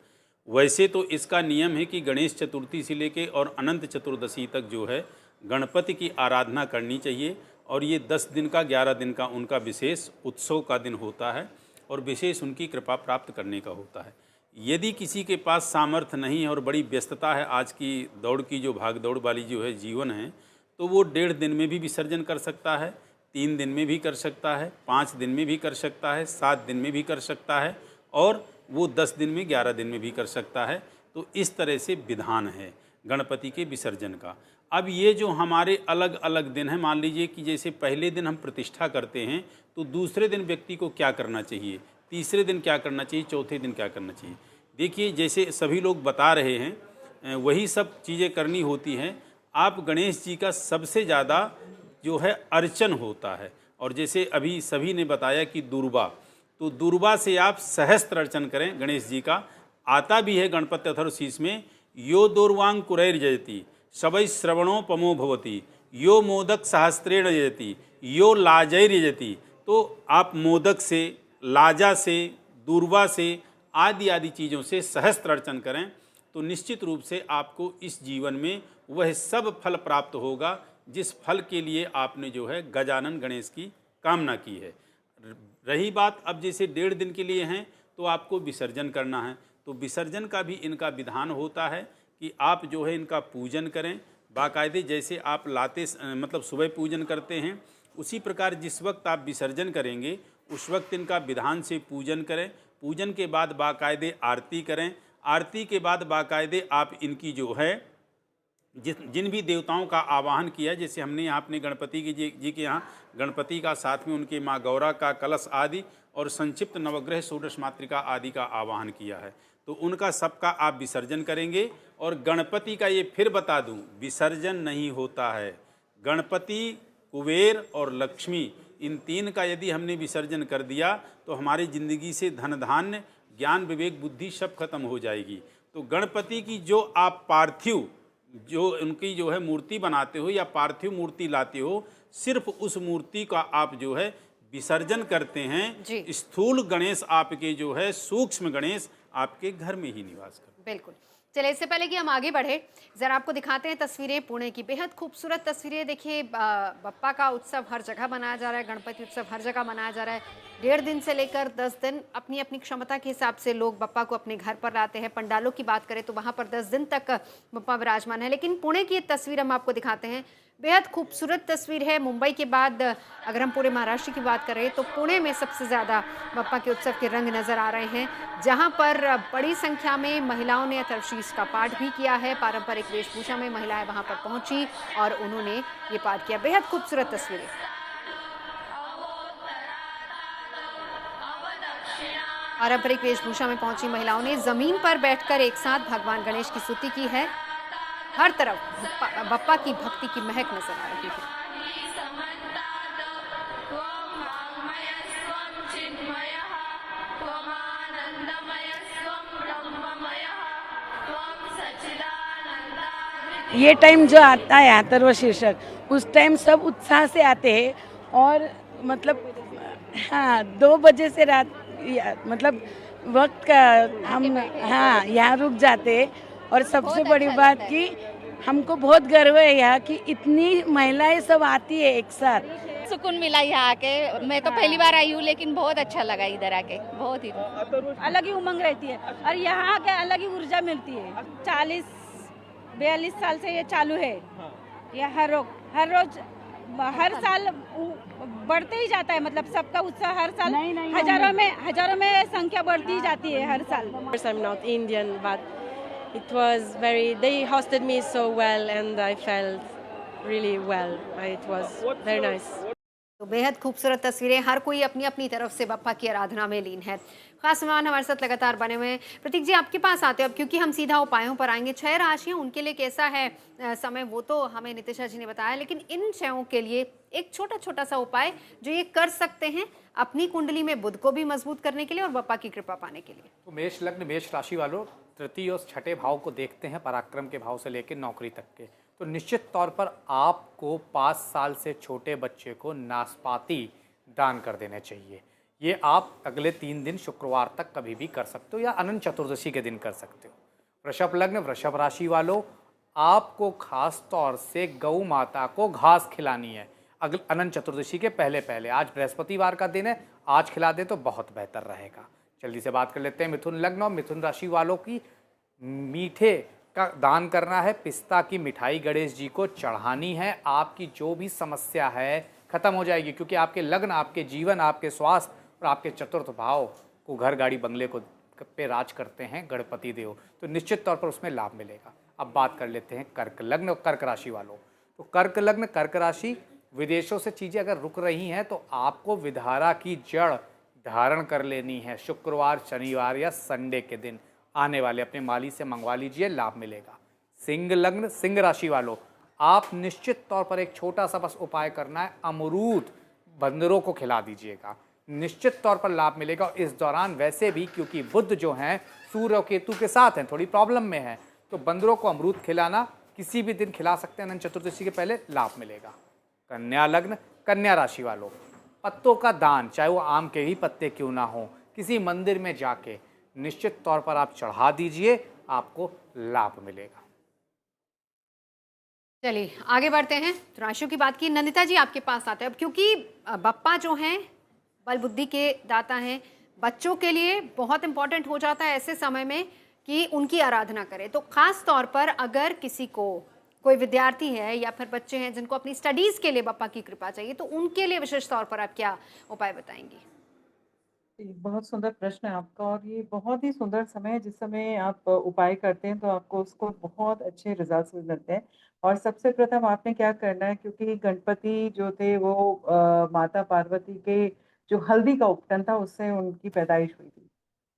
S2: वैसे तो इसका नियम है कि गणेश चतुर्थी से लेके और अनंत चतुर्दशी तक जो है गणपति की आराधना करनी चाहिए, और ये 10 दिन का 11 दिन का उनका विशेष उत्सव का दिन होता है और विशेष उनकी कृपा प्राप्त करने का होता है। यदि किसी के पास सामर्थ्य नहीं है और बड़ी व्यस्तता है, आज की दौड़ की जो भाग दौड़ वाली जो है जीवन है, तो वो 1.5 दिन में भी विसर्जन कर सकता है, 3 दिन में भी कर सकता है, 5 दिन में भी कर सकता है, 7 दिन में भी कर सकता है, और वो 10 दिन में 11 दिन में भी कर सकता है। तो इस तरह से विधान है गणपति के विसर्जन का। अब ये जो हमारे अलग अलग दिन हैं, मान लीजिए कि जैसे पहले दिन हम प्रतिष्ठा करते हैं, तो दूसरे दिन व्यक्ति को क्या करना चाहिए, तीसरे दिन क्या करना चाहिए, चौथे दिन क्या करना चाहिए। देखिए, जैसे सभी लोग बता रहे हैं वही सब चीज़ें करनी होती हैं। आप गणेश जी का सबसे ज़्यादा जो है अर्चन होता है, और जैसे अभी सभी ने बताया कि दुर्वा, तो दुर्वा से आप सहस्त्र अर्चन करें गणेश जी का। आता भी है गणपति अथर्वशीष में, यो दुर्वांग कुरैर्जयति शबै श्रवणोपमो भवति, यो मोदक सहस्त्रेण यजति, यो लाजैर्यजति। तो आप मोदक से, लाजा से, दुर्वा से आदि आदि चीज़ों से सहस्त्र अर्चन करें, तो निश्चित रूप से आपको इस जीवन में वह सब फल प्राप्त होगा जिस फल के लिए आपने जो है गजानन गणेश की कामना की है। रही बात अब जैसे 1.5 दिन के लिए हैं, तो आपको विसर्जन करना है, तो विसर्जन का भी इनका विधान होता है कि आप जो है इनका पूजन करें बाकायदे। जैसे आप लाते मतलब सुबह पूजन करते हैं, उसी प्रकार जिस वक्त आप विसर्जन करेंगे उस वक्त इनका विधान से पूजन करें। पूजन के बाद बाकायदे आरती करें, आरती के बाद बाकायदे आप इनकी जो है जिन भी देवताओं का आवाहन किया, जैसे हमने यहाँ अपने गणपति जी के यहाँ गणपति का, साथ में उनके माँ गौरा का कलश आदि और संक्षिप्त नवग्रह षोडश मातृका आदि का आवाहन किया है, तो उनका सबका आप विसर्जन करेंगे। और गणपति का ये फिर बता दूं, विसर्जन नहीं होता है। गणपति, कुबेर और लक्ष्मी, इन 3 का यदि हमने विसर्जन कर दिया तो हमारी ज़िंदगी से धन धान्य, ज्ञान, विवेक, बुद्धि सब खत्म हो जाएगी। तो गणपति की जो आप पार्थिव जो उनकी जो है मूर्ति बनाते हो या पार्थिव मूर्ति लाते हो, सिर्फ उस मूर्ति का आप जो है विसर्जन करते हैं। स्थूल गणेश आपके जो है, सूक्ष्म गणेश आपके घर में ही निवास करते हैं।
S1: बिल्कुल। चलिए, इससे पहले कि हम आगे बढ़े, ज़रा आपको दिखाते हैं तस्वीरें पुणे की, बेहद खूबसूरत तस्वीरें। देखिए, बप्पा का उत्सव हर जगह मनाया जा रहा है, गणपति उत्सव हर जगह मनाया जा रहा है। 1.5 दिन से लेकर 10 दिन अपनी अपनी क्षमता के हिसाब से लोग बप्पा को अपने घर पर लाते हैं। पंडालों की बात करें तो वहाँ पर 10 दिन तक बप्पा विराजमान है। लेकिन पुणे की ये तस्वीर हम आपको दिखाते हैं, बेहद खूबसूरत तस्वीर है। मुंबई के बाद अगर हम पूरे महाराष्ट्र की बात करें तो पुणे में सबसे ज़्यादा बप्पा के उत्सव के रंग नज़र आ रहे हैं, जहां पर बड़ी संख्या में महिलाओं ने अथर्वशीष का पाठ भी किया है। पारंपरिक वेशभूषा में महिलाएं वहां पर पहुंची और उन्होंने ये पाठ किया। बेहद खूबसूरत तस्वीरें। पारंपरिक वेशभूषा में पहुंची महिलाओं ने जमीन पर बैठकर एक साथ भगवान गणेश की स्तुति की है। हर तरफ बप्पा की भक्ति की महक नजर आ रही है।
S6: ये टाइम जो आता है अथर्वशीर्षक, उस टाइम सब उत्साह से आते हैं, और मतलब हाँ 2 बजे से रात मतलब वक्त का हम हाँ यहाँ रुक जाते हैं। और सबसे बड़ी बात कि हमको बहुत गर्व है यहाँ की इतनी महिलाएं सब आती है एक साथ।
S7: सुकून मिला यहाँ आके। मैं तो पहली बार आई हूँ, लेकिन बहुत अच्छा लगा इधर आके, बहुत ही
S8: अलग ही उमंग रहती है और यहाँ आके अलग ही ऊर्जा मिलती है। 40-42 साल से ये चालू है। ये हर रोज हर साल बढ़ते ही जाता है, मतलब सबका उत्साह हर साल हजारों में संख्या बढ़ती ही जाती है हर साल।
S9: I'm not Indian, but it was they hosted me so well and I felt really well. It was very nice.
S1: तो बेहद खूबसूरत तस्वीरें, हर कोई अपनी अपनी तरफ से बप्पा की आराधना में लीन है। खास मेहमान हमारे साथ लगातार बने हुए हैं। प्रतीक जी, आपके पास आते हैं अब, क्योंकि हम सीधा उपायों पर आएंगे। 6 राशियां, उनके लिए कैसा है समय, वो तो हमें नितिशा जी ने बताया, लेकिन इन 6 के लिए एक छोटा सा उपाय जो ये कर सकते हैं अपनी कुंडली में बुध को भी मजबूत करने के लिए और बप्पा की कृपा पाने के लिए।
S3: तो मेष लग्न मेष राशि वालों, तृतीय और छठे भाव को देखते हैं, पराक्रम के भाव से लेकर नौकरी तक के। तो निश्चित तौर पर आपको 5 साल से छोटे बच्चे को नाशपाती दान कर देने चाहिए। ये आप अगले 3 दिन शुक्रवार तक कभी भी कर सकते हो या अनंत चतुर्दशी के दिन कर सकते हो। वृषभ लग्न, वृषभ राशि वालों, आपको खास तौर से गौ माता को घास खिलानी है अनंत चतुर्दशी के पहले पहले। आज बृहस्पतिवार का दिन है, आज खिला दे तो बहुत बेहतर रहेगा। जल्दी से बात कर लेते हैं मिथुन लग्न और मिथुन राशि वालों की। मीठे का दान करना है, पिस्ता की मिठाई गणेश जी को चढ़ानी है। आपकी जो भी समस्या है खत्म हो जाएगी, क्योंकि आपके लग्न, आपके जीवन, आपके स्वास्थ्य और आपके चतुर्थ भाव को, घर गाड़ी बंगले को पे राज करते हैं गणपति देव, तो निश्चित तौर पर उसमें लाभ मिलेगा। अब बात कर लेते हैं कर्क लग्न और कर्क राशि वालों। तो कर्क लग्न, कर्क राशि, विदेशों से चीज़ें अगर रुक रही हैं तो आपको विधारा की जड़ धारण कर लेनी है। शुक्रवार, शनिवार या संडे के दिन आने वाले अपने माली से मंगवा लीजिए, लाभ मिलेगा। सिंह लग्न, सिंह राशि वालों, आप निश्चित तौर पर एक छोटा सा बस उपाय करना है, अमरूद बंदरों को खिला दीजिएगा, निश्चित तौर पर लाभ मिलेगा। और इस दौरान वैसे भी क्योंकि बुध जो हैं सूर्य और केतु के साथ हैं, थोड़ी प्रॉब्लम में है, तो बंदरों को अमरूद खिलाना किसी भी दिन खिला सकते हैं, अनंत चतुर्दशी के पहले लाभ मिलेगा। कन्या लग्न, कन्या राशि वालों, पत्तों का दान, चाहे वो आम के ही पत्ते क्यों ना हो, किसी मंदिर में जाके निश्चित तौर पर आप चढ़ा दीजिए, आपको लाभ मिलेगा।
S1: चलिए आगे बढ़ते हैं। तो राशियों की बात की, नंदिता जी आपके पास आते हैं अब, क्योंकि बप्पा जो हैं बल बुद्धि के दाता हैं, बच्चों के लिए बहुत इंपॉर्टेंट हो जाता है ऐसे समय में कि उनकी आराधना करें। तो खास तौर पर अगर किसी को, कोई विद्यार्थी है या फिर बच्चे हैं जिनको अपनी स्टडीज के लिए बप्पा की कृपा चाहिए, तो उनके लिए विशेष तौर पर आप क्या उपाय बताएंगी?
S4: बहुत सुंदर प्रश्न है आपका, और ये बहुत ही सुंदर समय है जिस समय आप उपाय करते हैं तो आपको उसको बहुत अच्छे रिजल्ट्स मिलते हैं। और सबसे प्रथम आपने क्या करना है, क्योंकि गणपति जो थे वो माता पार्वती के जो हल्दी का उपटन था उससे उनकी पैदाइश हुई थी।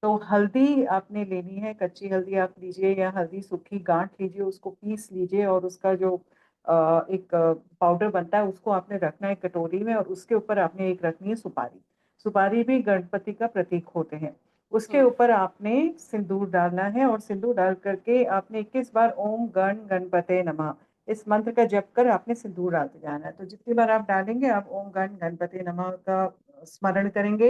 S4: तो हल्दी आपने लेनी है, कच्ची हल्दी आप लीजिए या हल्दी सूखी गांठ लीजिए, उसको पीस लीजिए और उसका जो एक पाउडर बनता है उसको आपने रखना है कटोरी में, और उसके ऊपर आपने एक रखनी है सुपारी। सुपारी भी गणपति का प्रतीक होते हैं। उसके ऊपर आपने सिंदूर डालना है, और सिंदूर डाल करके आपने 21 बार ओम गण गणपते नमः इस मंत्र का जप कर आपने सिंदूर डालते जाना है। तो जितनी बार आप डालेंगे आप ओम गण गणपते नमः का स्मरण करेंगे,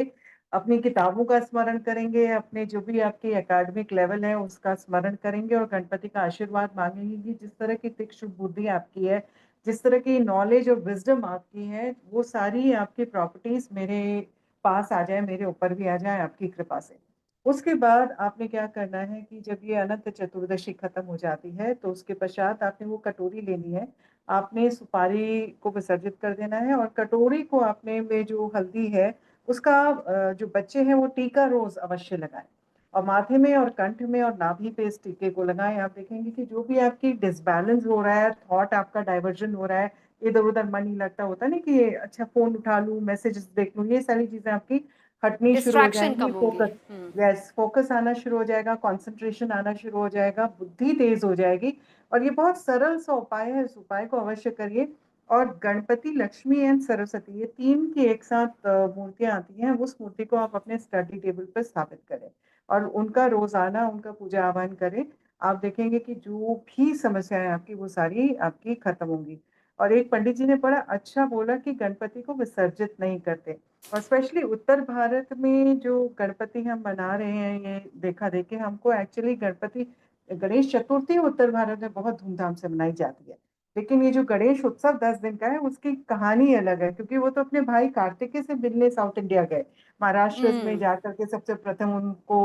S4: अपनी किताबों का स्मरण करेंगे, अपने जो भी आपकी एकेडमिक लेवल है उसका स्मरण करेंगे और गणपति का आशीर्वाद मांगेंगे कि जिस तरह की तीक्ष्ण बुद्धि आपकी है, जिस तरह की नॉलेज और विजडम आपकी है, वो सारी आपकी प्रॉपर्टीज मेरे पास आ जाए, मेरे ऊपर भी आ जाए आपकी कृपा से। उसके बाद आपने क्या करना है कि जब ये अनंत चतुर्दशी खत्म हो जाती है तो उसके पश्चात आपने वो कटोरी लेनी है, आपने सुपारी को विसर्जित कर देना है, और कटोरी को आपने में जो हल्दी है उसका जो बच्चे हैं वो टीका रोज अवश्य लगाएं, और माथे में और कंठ में और नाभि पे इस टीके को लगाएं। आप देखेंगे कि जो भी आपकी डिसबैलेंस हो रहा है, थॉट आपका डाइवर्जन हो रहा है, इधर उधर मन नहीं लगता, होता नहीं कि अच्छा फोन उठा लूं, मैसेजेस देख लूं, ये सारी चीजें आपकी हटनी शुरू हो
S1: डिस्ट्रैक्शन
S4: जाएंगी।
S1: कम होगी।
S4: फोकस, यस, फोकस आना शुरू हो जाएगा, कंसंट्रेशन आना शुरू हो जाएगा, बुद्धि तेज हो जाएगी। और ये बहुत सरल सा उपाय है, इस उपाय को अवश्य करिए। और गणपति, लक्ष्मी एंड सरस्वती, ये तीन की एक साथ मूर्तियां आती हैं, उस मूर्ति को आप अपने स्टडी टेबल पर स्थापित करें और उनका रोजाना उनका पूजा आह्वान करें। आप देखेंगे कि जो भी समस्याएं आपकी वो सारी आपकी खत्म होंगी। और एक पंडित जी ने बड़ा अच्छा बोला कि गणपति को विसर्जित नहीं करते, और स्पेशली उत्तर भारत में जो गणपति हम मना रहे हैं, ये देखा देखे हमको एक्चुअली गणपति, गणेश चतुर्थी उत्तर भारत में बहुत धूमधाम से मनाई जाती है, लेकिन ये जो गणेश उत्सव 10 दिन का है उसकी कहानी अलग है, क्योंकि वो तो अपने भाई कार्तिकेय से मिलने साउथ इंडिया गए, महाराष्ट्र में जाकर के सबसे प्रथम उनको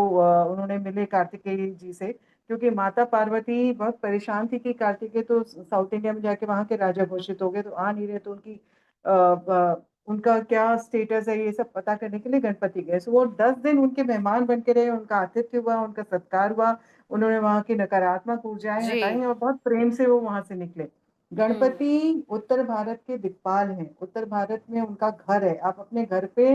S4: उन्होंने मिले कार्तिकेय जी से, क्योंकि माता पार्वती बहुत परेशान थी कि कार्तिकेय तो साउथ इंडिया में जाके वहां के राजा घोषित हो गए, तो आ नहीं रहे, तो उनकी उनका क्या स्टेटस है ये सब पता करने के लिए गणपति गए। सो वो 10 दिन उनके मेहमान बन के रहे, उनका आतिथ्य हुआ, उनका सत्कार हुआ, उन्होंने वहां की नकारात्मक ऊर्जाएं
S1: जी।
S4: हटाई और बहुत प्रेम से वो वहां से निकले। गणपति उत्तर भारत के दिक्पाल हैं, उत्तर भारत में उनका घर है। आप अपने घर पे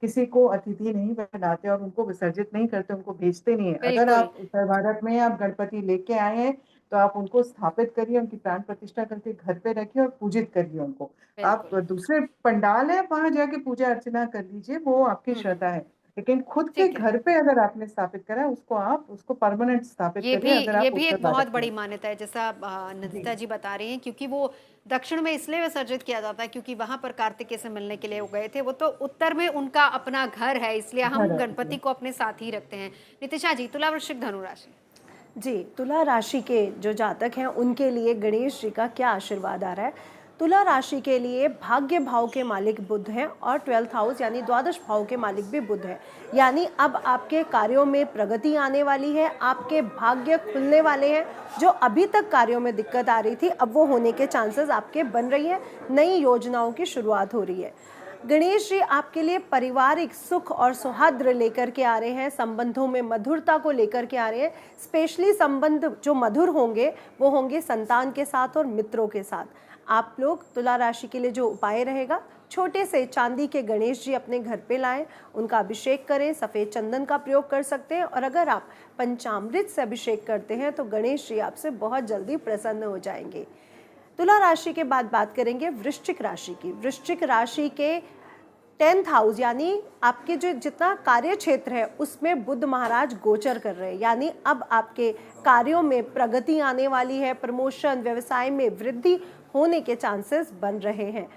S4: किसी को अतिथि नहीं बनाते और उनको विसर्जित नहीं करते, उनको भेजते नहीं है। अगर
S1: बिल्कुल।
S4: आप उत्तर भारत में आप गणपति लेके आए हैं तो आप उनको स्थापित करिए, उनकी प्राण प्रतिष्ठा करके घर पे रखिए और पूजित करिए उनको। आप
S1: बिल्कुल।
S4: दूसरे पंडाल है वहां जाके पूजा अर्चना कर लीजिए, वो आपकी श्रद्धा है। लेकिन खुद के घर पे अगर आपने स्थापित करा है, उसको आप उसको परमानेंट स्थापित करिए अगर आप
S1: ये भी
S4: उत्तर
S1: एक बहुत
S4: भारत में
S1: बड़ी
S4: हैं।
S1: मान्यता है, जैसा नंदिता जी बता रही हैं, क्योंकि वो दक्षिण में इसलिए विसर्जित किया जाता है क्योंकि वहां पर कार्तिकेय से मिलने के लिए वो गए थे। वो तो उत्तर में उनका अपना घर है, इसलिए हम
S4: घर है,
S1: गणपति को अपने साथ ही रखते हैं। नितिशा जी, तुला वृश्चिक धनु राशि।
S5: जी, तुला राशि के जो जातक हैं उनके लिए गणेश जी का क्या आशीर्वाद आ रहा है। तुला राशि के लिए भाग्य भाव के मालिक बुध हैं और 12th हाउस यानी द्वादश भाव के मालिक भी बुध है। यानी अब आपके कार्यों में प्रगति आने वाली है, आपके भाग्य खुलने वाले हैं। जो अभी तक कार्यों में दिक्कत आ रही थी, अब वो होने के चांसेस आपके बन रही हैं। नई योजनाओं की शुरुआत हो रही है। गणेश जी आपके लिए पारिवारिक सुख और सौहार्द लेकर के आ रहे हैं, संबंधों में मधुरता को लेकर के आ रहे हैं। स्पेशली संबंध जो मधुर होंगे वो होंगे संतान के साथ और मित्रों के साथ। आप लोग तुला राशि के लिए जो उपाय रहेगा, छोटे से चांदी के गणेश जी अपने घर पे लाएं, उनका अभिषेक करें, सफ़ेद चंदन का प्रयोग कर सकते हैं। और अगर आप पंचामृत से अभिषेक करते हैं तो गणेश जी आपसे बहुत जल्दी प्रसन्न हो जाएंगे। तुला राशि के बाद बात करेंगे वृश्चिक राशि की। वृश्चिक राशि के 10th हाउस यानी आपके जो जितना कार्य क्षेत्र है उसमें बुध महाराज गोचर कर रहे हैं। यानी अब आपके कार्यों में प्रगति आने वाली है, प्रमोशन, व्यवसाय में वृद्धि होने के चांसेस बन रहे हैं।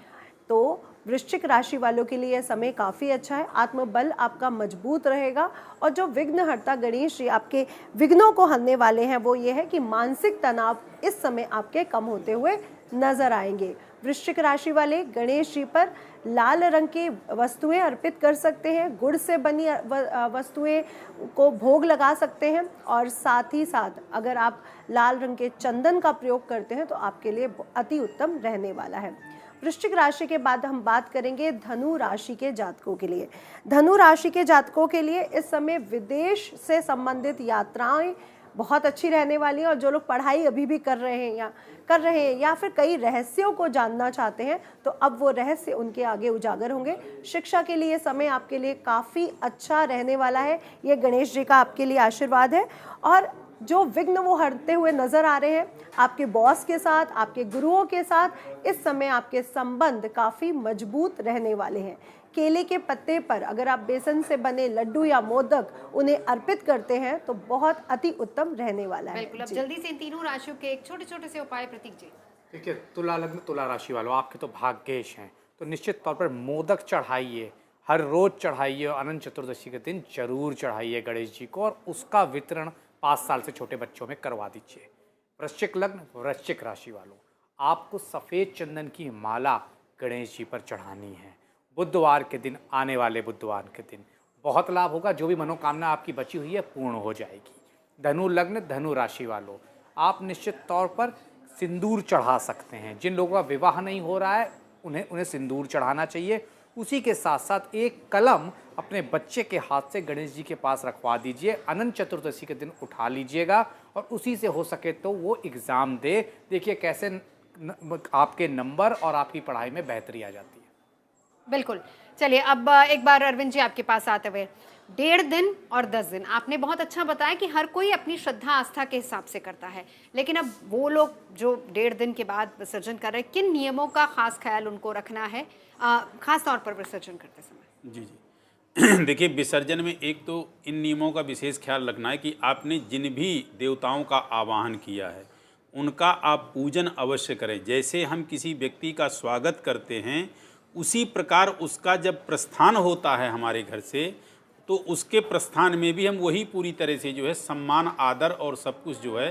S5: तो वृश्चिक राशि वालों के लिए यह समय काफ़ी अच्छा है। आत्मबल आपका मजबूत रहेगा और जो विघ्नहर्ता गणेश जी आपके विघ्नों को हरने वाले हैं वो ये है कि मानसिक तनाव इस समय आपके कम होते हुए नजर आएंगे। वृश्चिक राशि वाले गणेश जी पर लाल रंग की वस्तुएं अर्पित कर सकते हैं, गुड़ से बनी वस्तुएं को भोग लगा सकते हैं और साथ ही साथ अगर आप लाल रंग के चंदन का प्रयोग करते हैं तो आपके लिए अति उत्तम रहने वाला है। वृश्चिक राशि के बाद हम बात करेंगे धनु राशि के जातकों के लिए। धनु राशि के जातकों के लिए इस समय विदेश से संबंधित यात्राएं बहुत अच्छी रहने वाली हैं और जो लोग पढ़ाई अभी भी कर रहे हैं या फिर कई रहस्यों को जानना चाहते हैं तो अब वो रहस्य उनके आगे उजागर होंगे। शिक्षा के लिए समय आपके लिए काफ़ी अच्छा रहने वाला है। ये गणेश जी का आपके लिए आशीर्वाद है। और जो विघ्न वो हटते हुए नजर आ रहे हैं आपके बॉस के साथ, आपके गुरुओं के साथ, इस समय आपके संबंध काफ़ी मजबूत रहने वाले हैं। केले के पत्ते पर अगर आप बेसन से बने लड्डू या मोदक उन्हें अर्पित करते हैं तो बहुत अति उत्तम रहने वाला है।
S1: बिल्कुल। अब जल्दी से इन तीनों राशियों के एक छोटे छोटे से उपाय प्रतीक जी।
S3: देखिए, तुला लग्न तुला राशि वालों, आपके तो भाग्येश हैं, तो निश्चित तौर पर मोदक चढ़ाइए, हर रोज चढ़ाइए और अनंत चतुर्दशी के दिन जरूर चढ़ाइए गणेश जी को और उसका वितरण 5 साल से छोटे बच्चों में करवा दीजिए। वृश्चिक लग्न वृश्चिक राशि वालों, आपको सफ़ेद चंदन की माला गणेश जी पर चढ़ानी है। बुधवार के दिन, आने वाले बुधवार के दिन बहुत लाभ होगा। जो भी मनोकामना आपकी बची हुई है पूर्ण हो जाएगी। धनु लग्न धनु राशि वालों, आप निश्चित तौर पर सिंदूर चढ़ा सकते हैं। जिन लोगों का विवाह नहीं हो रहा है उन्हें सिंदूर चढ़ाना चाहिए। उसी के साथ साथ एक कलम अपने बच्चे के हाथ से गणेश जी के पास रखवा दीजिए। अनंत चतुर्दशी के दिन उठा लीजिएगा और उसी से हो सके तो वो एग्ज़ाम दे। देखिए कैसे आपके नंबर और आपकी पढ़ाई में बेहतरी आ जाती है।
S1: बिल्कुल। चलिए अब एक बार अरविंद जी आपके पास आते हुए, 1.5 दिन और 10 दिन आपने बहुत अच्छा बताया कि हर कोई अपनी श्रद्धा आस्था के हिसाब से करता है, लेकिन अब वो लोग जो 1.5 दिन के बाद विसर्जन कर रहे हैं, किन नियमों का खास ख्याल उनको रखना है खास तौर पर विसर्जन करते समय?
S2: जी जी देखिए, विसर्जन में एक तो इन नियमों का विशेष ख्याल रखना है कि आपने जिन भी देवताओं का आवाहन किया है उनका आप पूजन अवश्य करें। जैसे हम किसी व्यक्ति का स्वागत करते हैं उसी प्रकार उसका जब प्रस्थान होता है हमारे घर से तो उसके प्रस्थान में भी हम वही पूरी तरह से जो है सम्मान, आदर और सब कुछ जो है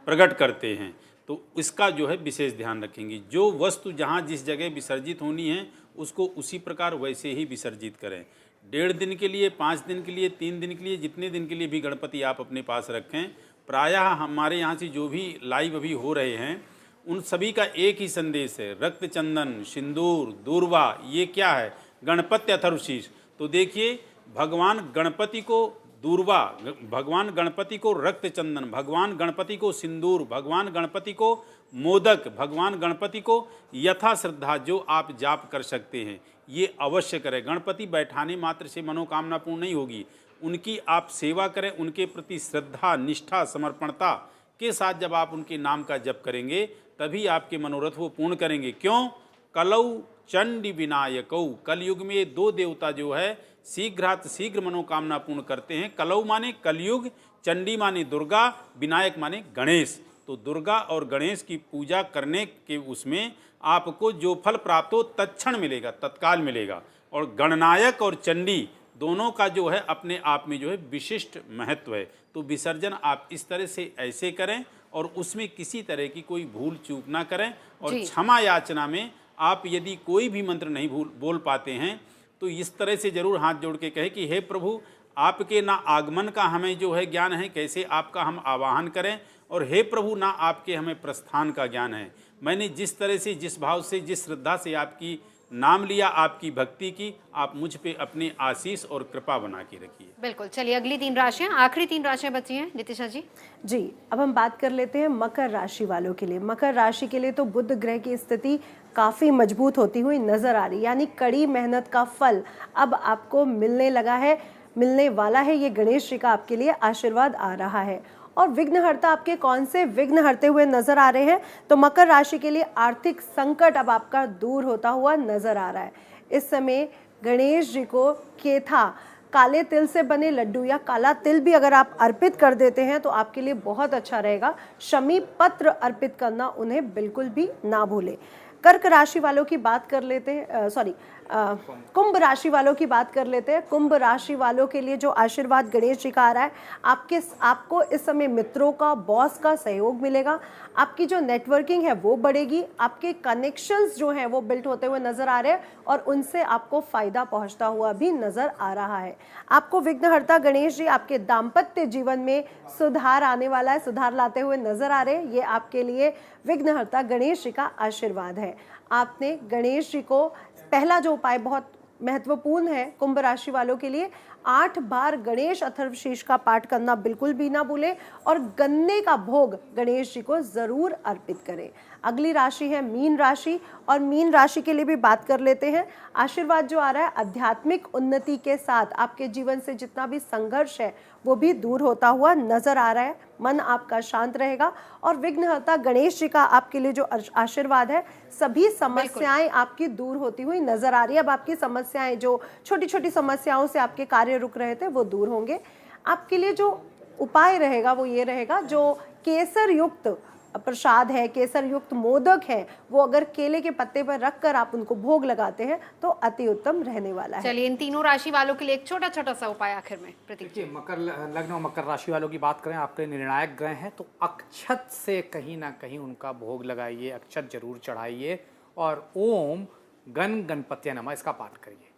S2: प्रकट करते हैं। तो इसका जो है विशेष ध्यान रखेंगे। जो वस्तु जहाँ जिस जगह विसर्जित होनी है उसको उसी प्रकार वैसे ही विसर्जित करें। 1.5 दिन के लिए, 5 दिन के लिए, 3 दिन के लिए, जितने दिन के लिए भी गणपति आप अपने पास रखें। प्रायः हमारे यहाँ से जो भी लाइव अभी हो रहे हैं उन सभी का एक ही संदेश है, रक्त चंदन, सिंदूर, दूर्वा। ये क्या है? गणपति अथर्वशीष। तो देखिए, भगवान गणपति को दूर्वा, भगवान गणपति को रक्त चंदन, भगवान गणपति को सिंदूर, भगवान गणपति को मोदक, भगवान गणपति को यथा श्रद्धा जो आप जाप कर सकते हैं ये अवश्य करें। गणपति बैठाने मात्र से मनोकामना पूर्ण नहीं होगी, उनकी आप सेवा करें। उनके प्रति श्रद्धा, निष्ठा, समर्पणता के साथ जब आप उनके नाम का जप करेंगे तभी आपके मनोरथ वो पूर्ण करेंगे। क्यों? कलौ चंडी विनायकौ। कलयुग में ये दो देवता जो है शीघ्रात शीघ्र मनोकामना पूर्ण करते हैं। कलौ माने कलयुग, चंडी माने दुर्गा, विनायक माने गणेश। तो दुर्गा और गणेश की पूजा करने के उसमें आपको जो फल प्राप्त हो तत्क्षण मिलेगा, तत्काल मिलेगा। और गणनायक और चंडी दोनों का जो है अपने आप में जो है विशिष्ट महत्व है। तो विसर्जन आप इस तरह से ऐसे करें और उसमें किसी तरह की कोई भूल चूक ना करें। और क्षमा याचना में आप यदि कोई भी मंत्र नहीं बोल पाते हैं तो इस तरह से जरूर हाथ जोड़ के कहे कि हे प्रभु, आपके ना आगमन का हमें जो है ज्ञान है, कैसे आपका हम आवाहन करें, और हे प्रभु ना आपके हमें प्रस्थान का ज्ञान है। मैंने जिस तरह से, जिस भाव से, जिस श्रद्धा से आपकी नाम लिया, आपकी भक्ति की, आप मुझ पे अपनी आशीष और कृपा बना के रखिए।
S1: बिल्कुल। चलिए अगली 3 राशियां, आखिरी 3 राशियां बची हैं नितिशा जी।
S5: जी, अब हम बात कर लेते हैं मकर राशि वालों के लिए। मकर राशि के लिए तो बुध ग्रह की स्थिति काफ़ी मजबूत होती हुई नजर आ रही, यानी कड़ी मेहनत का फल अब आपको मिलने लगा है, मिलने वाला है। ये गणेश जी का आपके लिए आशीर्वाद आ रहा है। और विघ्नहर्ता आपके कौन से विघ्न हरते हुए नजर आ रहे हैं? तो मकर राशि के लिए आर्थिक संकट अब आपका दूर होता हुआ नजर आ रहा है। इस समय गणेश जी को केथा, काले तिल से बने लड्डू या काला तिल भी अगर आप अर्पित कर देते हैं तो आपके लिए बहुत अच्छा रहेगा। शमी पत्र अर्पित करना उन्हें बिल्कुल भी ना भूलें। कर्क राशि वालों की बात कर लेते हैं, कुंभ राशि वालों की बात कर लेते हैं। कुंभ राशि वालों के लिए जो आशीर्वाद गणेश जी का आ रहा है, आपको इस समय मित्रों का, बॉस का सहयोग मिलेगा। आपकी जो नेटवर्किंग है वो बढ़ेगी। आपके कनेक्शंस जो हैं वो बिल्ड होते हुए नजर आ रहे हैं और उनसे आपको फायदा पहुंचता हुआ भी नजर आ रहा है। आपको विघ्नहर्ता गणेश जी आपके दाम्पत्य जीवन में सुधार आने वाला है, सुधार लाते हुए नजर आ रहे हैं। ये आपके लिए विघ्नहर्ता गणेश जी का आशीर्वाद है। आपने गणेश जी को, पहला जो उपाय बहुत महत्वपूर्ण है कुंभ राशि वालों के लिए, 8 बार गणेश अथर्वशीर्ष का पाठ करना बिल्कुल भी ना भूलें और गन्ने का भोग गणेश जी को जरूर अर्पित करें। अगली राशि है मीन राशि, और मीन राशि के लिए भी बात कर लेते हैं। आशीर्वाद जो आ रहा है आध्यात्मिक उन्नति के साथ आपके जीवन से जितना भी संघर्ष है वो भी दूर होता हुआ नजर आ रहा है। मन आपका शांत रहेगा और विघ्नहर्ता गणेश जी का आपके लिए जो आशीर्वाद है, सभी समस्याएं आपकी दूर होती हुई नजर आ रही है। अब आपकी समस्याएं, जो छोटी छोटी समस्याओं से आपके कार्य रुक रहे थे, वो दूर होंगे। आपके लिए जो उपाय रहेगा वो ये रहेगा, जो केसर युक्त प्रसाद है, केसर युक्त मोदक है, वो अगर केले के पत्ते पर रखकर आप उनको भोग लगाते हैं तो अति उत्तम रहने वाला है।
S1: चलिए इन तीनों राशि वालों के लिए एक छोटा छोटा सा उपाय आखिर में। प्रतीक जी,
S3: मकर लग्न और मकर राशि वालों की बात करें, आपके निर्णायक ग्रह हैं तो अक्षत से कहीं ना कहीं उनका भोग लगाइए, अक्षत जरूर चढ़ाइए और ओम गण गणपत्य नमः इसका पाठ करिए।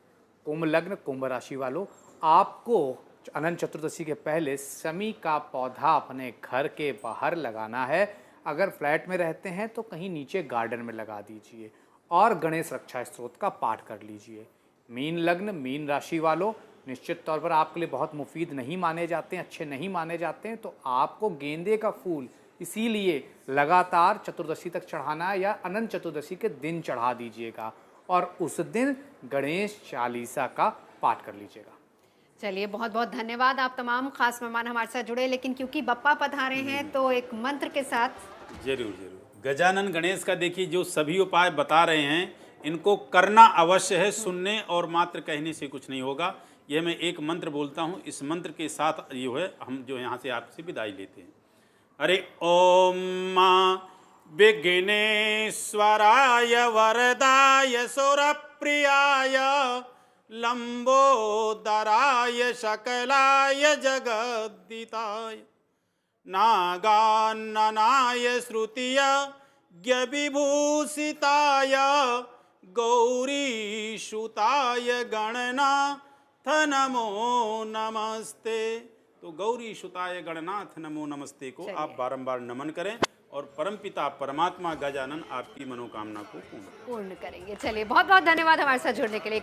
S3: कुंभ लग्न कुंभ राशि वालों, आपको अनंत चतुर्दशी के पहले शमी का पौधा अपने घर के बाहर लगाना है। अगर फ्लैट में रहते हैं तो कहीं नीचे गार्डन में लगा दीजिए और गणेश रक्षा स्तोत्र का पाठ कर लीजिए। मीन लग्न मीन राशि वालों, निश्चित तौर पर आपके लिए बहुत मुफीद नहीं माने जाते हैं, अच्छे नहीं माने जाते हैं, तो आपको गेंदे का फूल इसीलिए लगातार चतुर्दशी तक चढ़ाना है या अनंत चतुर्दशी के दिन चढ़ा दीजिएगा और उस दिन गणेश चालीसा का पाठ कर लीजिएगा।
S1: चलिए बहुत बहुत धन्यवाद आप तमाम खास मेहमान हमारे साथ जुड़े, लेकिन क्योंकि बप्पा पधारे हैं तो एक मंत्र के साथ
S2: जरूर जरूर। गजानन गणेश का देखिए जो सभी उपाय बता रहे हैं इनको करना अवश्य है, सुनने और मात्र कहने से कुछ नहीं होगा। यह मैं एक मंत्र बोलता हूँ, इस मंत्र के साथ जो है हम जो यहाँ से आपसे विदाई लेते हैं। अरे ओम माँ विघ्नेश्वराय वरदाय सुरप्रियाय लंबोदराय शकलाय जगद्दिताय नागाननाय श्रुतिय विभूषिताय गौरीशुताय गणनाथ नमो नमस्ते। तो गौरीशुताय गणनाथ नमो नमस्ते को आप बारंबार नमन करें और परमपिता परमात्मा गजानन आपकी मनोकामना को पूर्ण
S1: करेंगे। चलिए बहुत बहुत धन्यवाद हमारे साथ जुड़ने के लिए।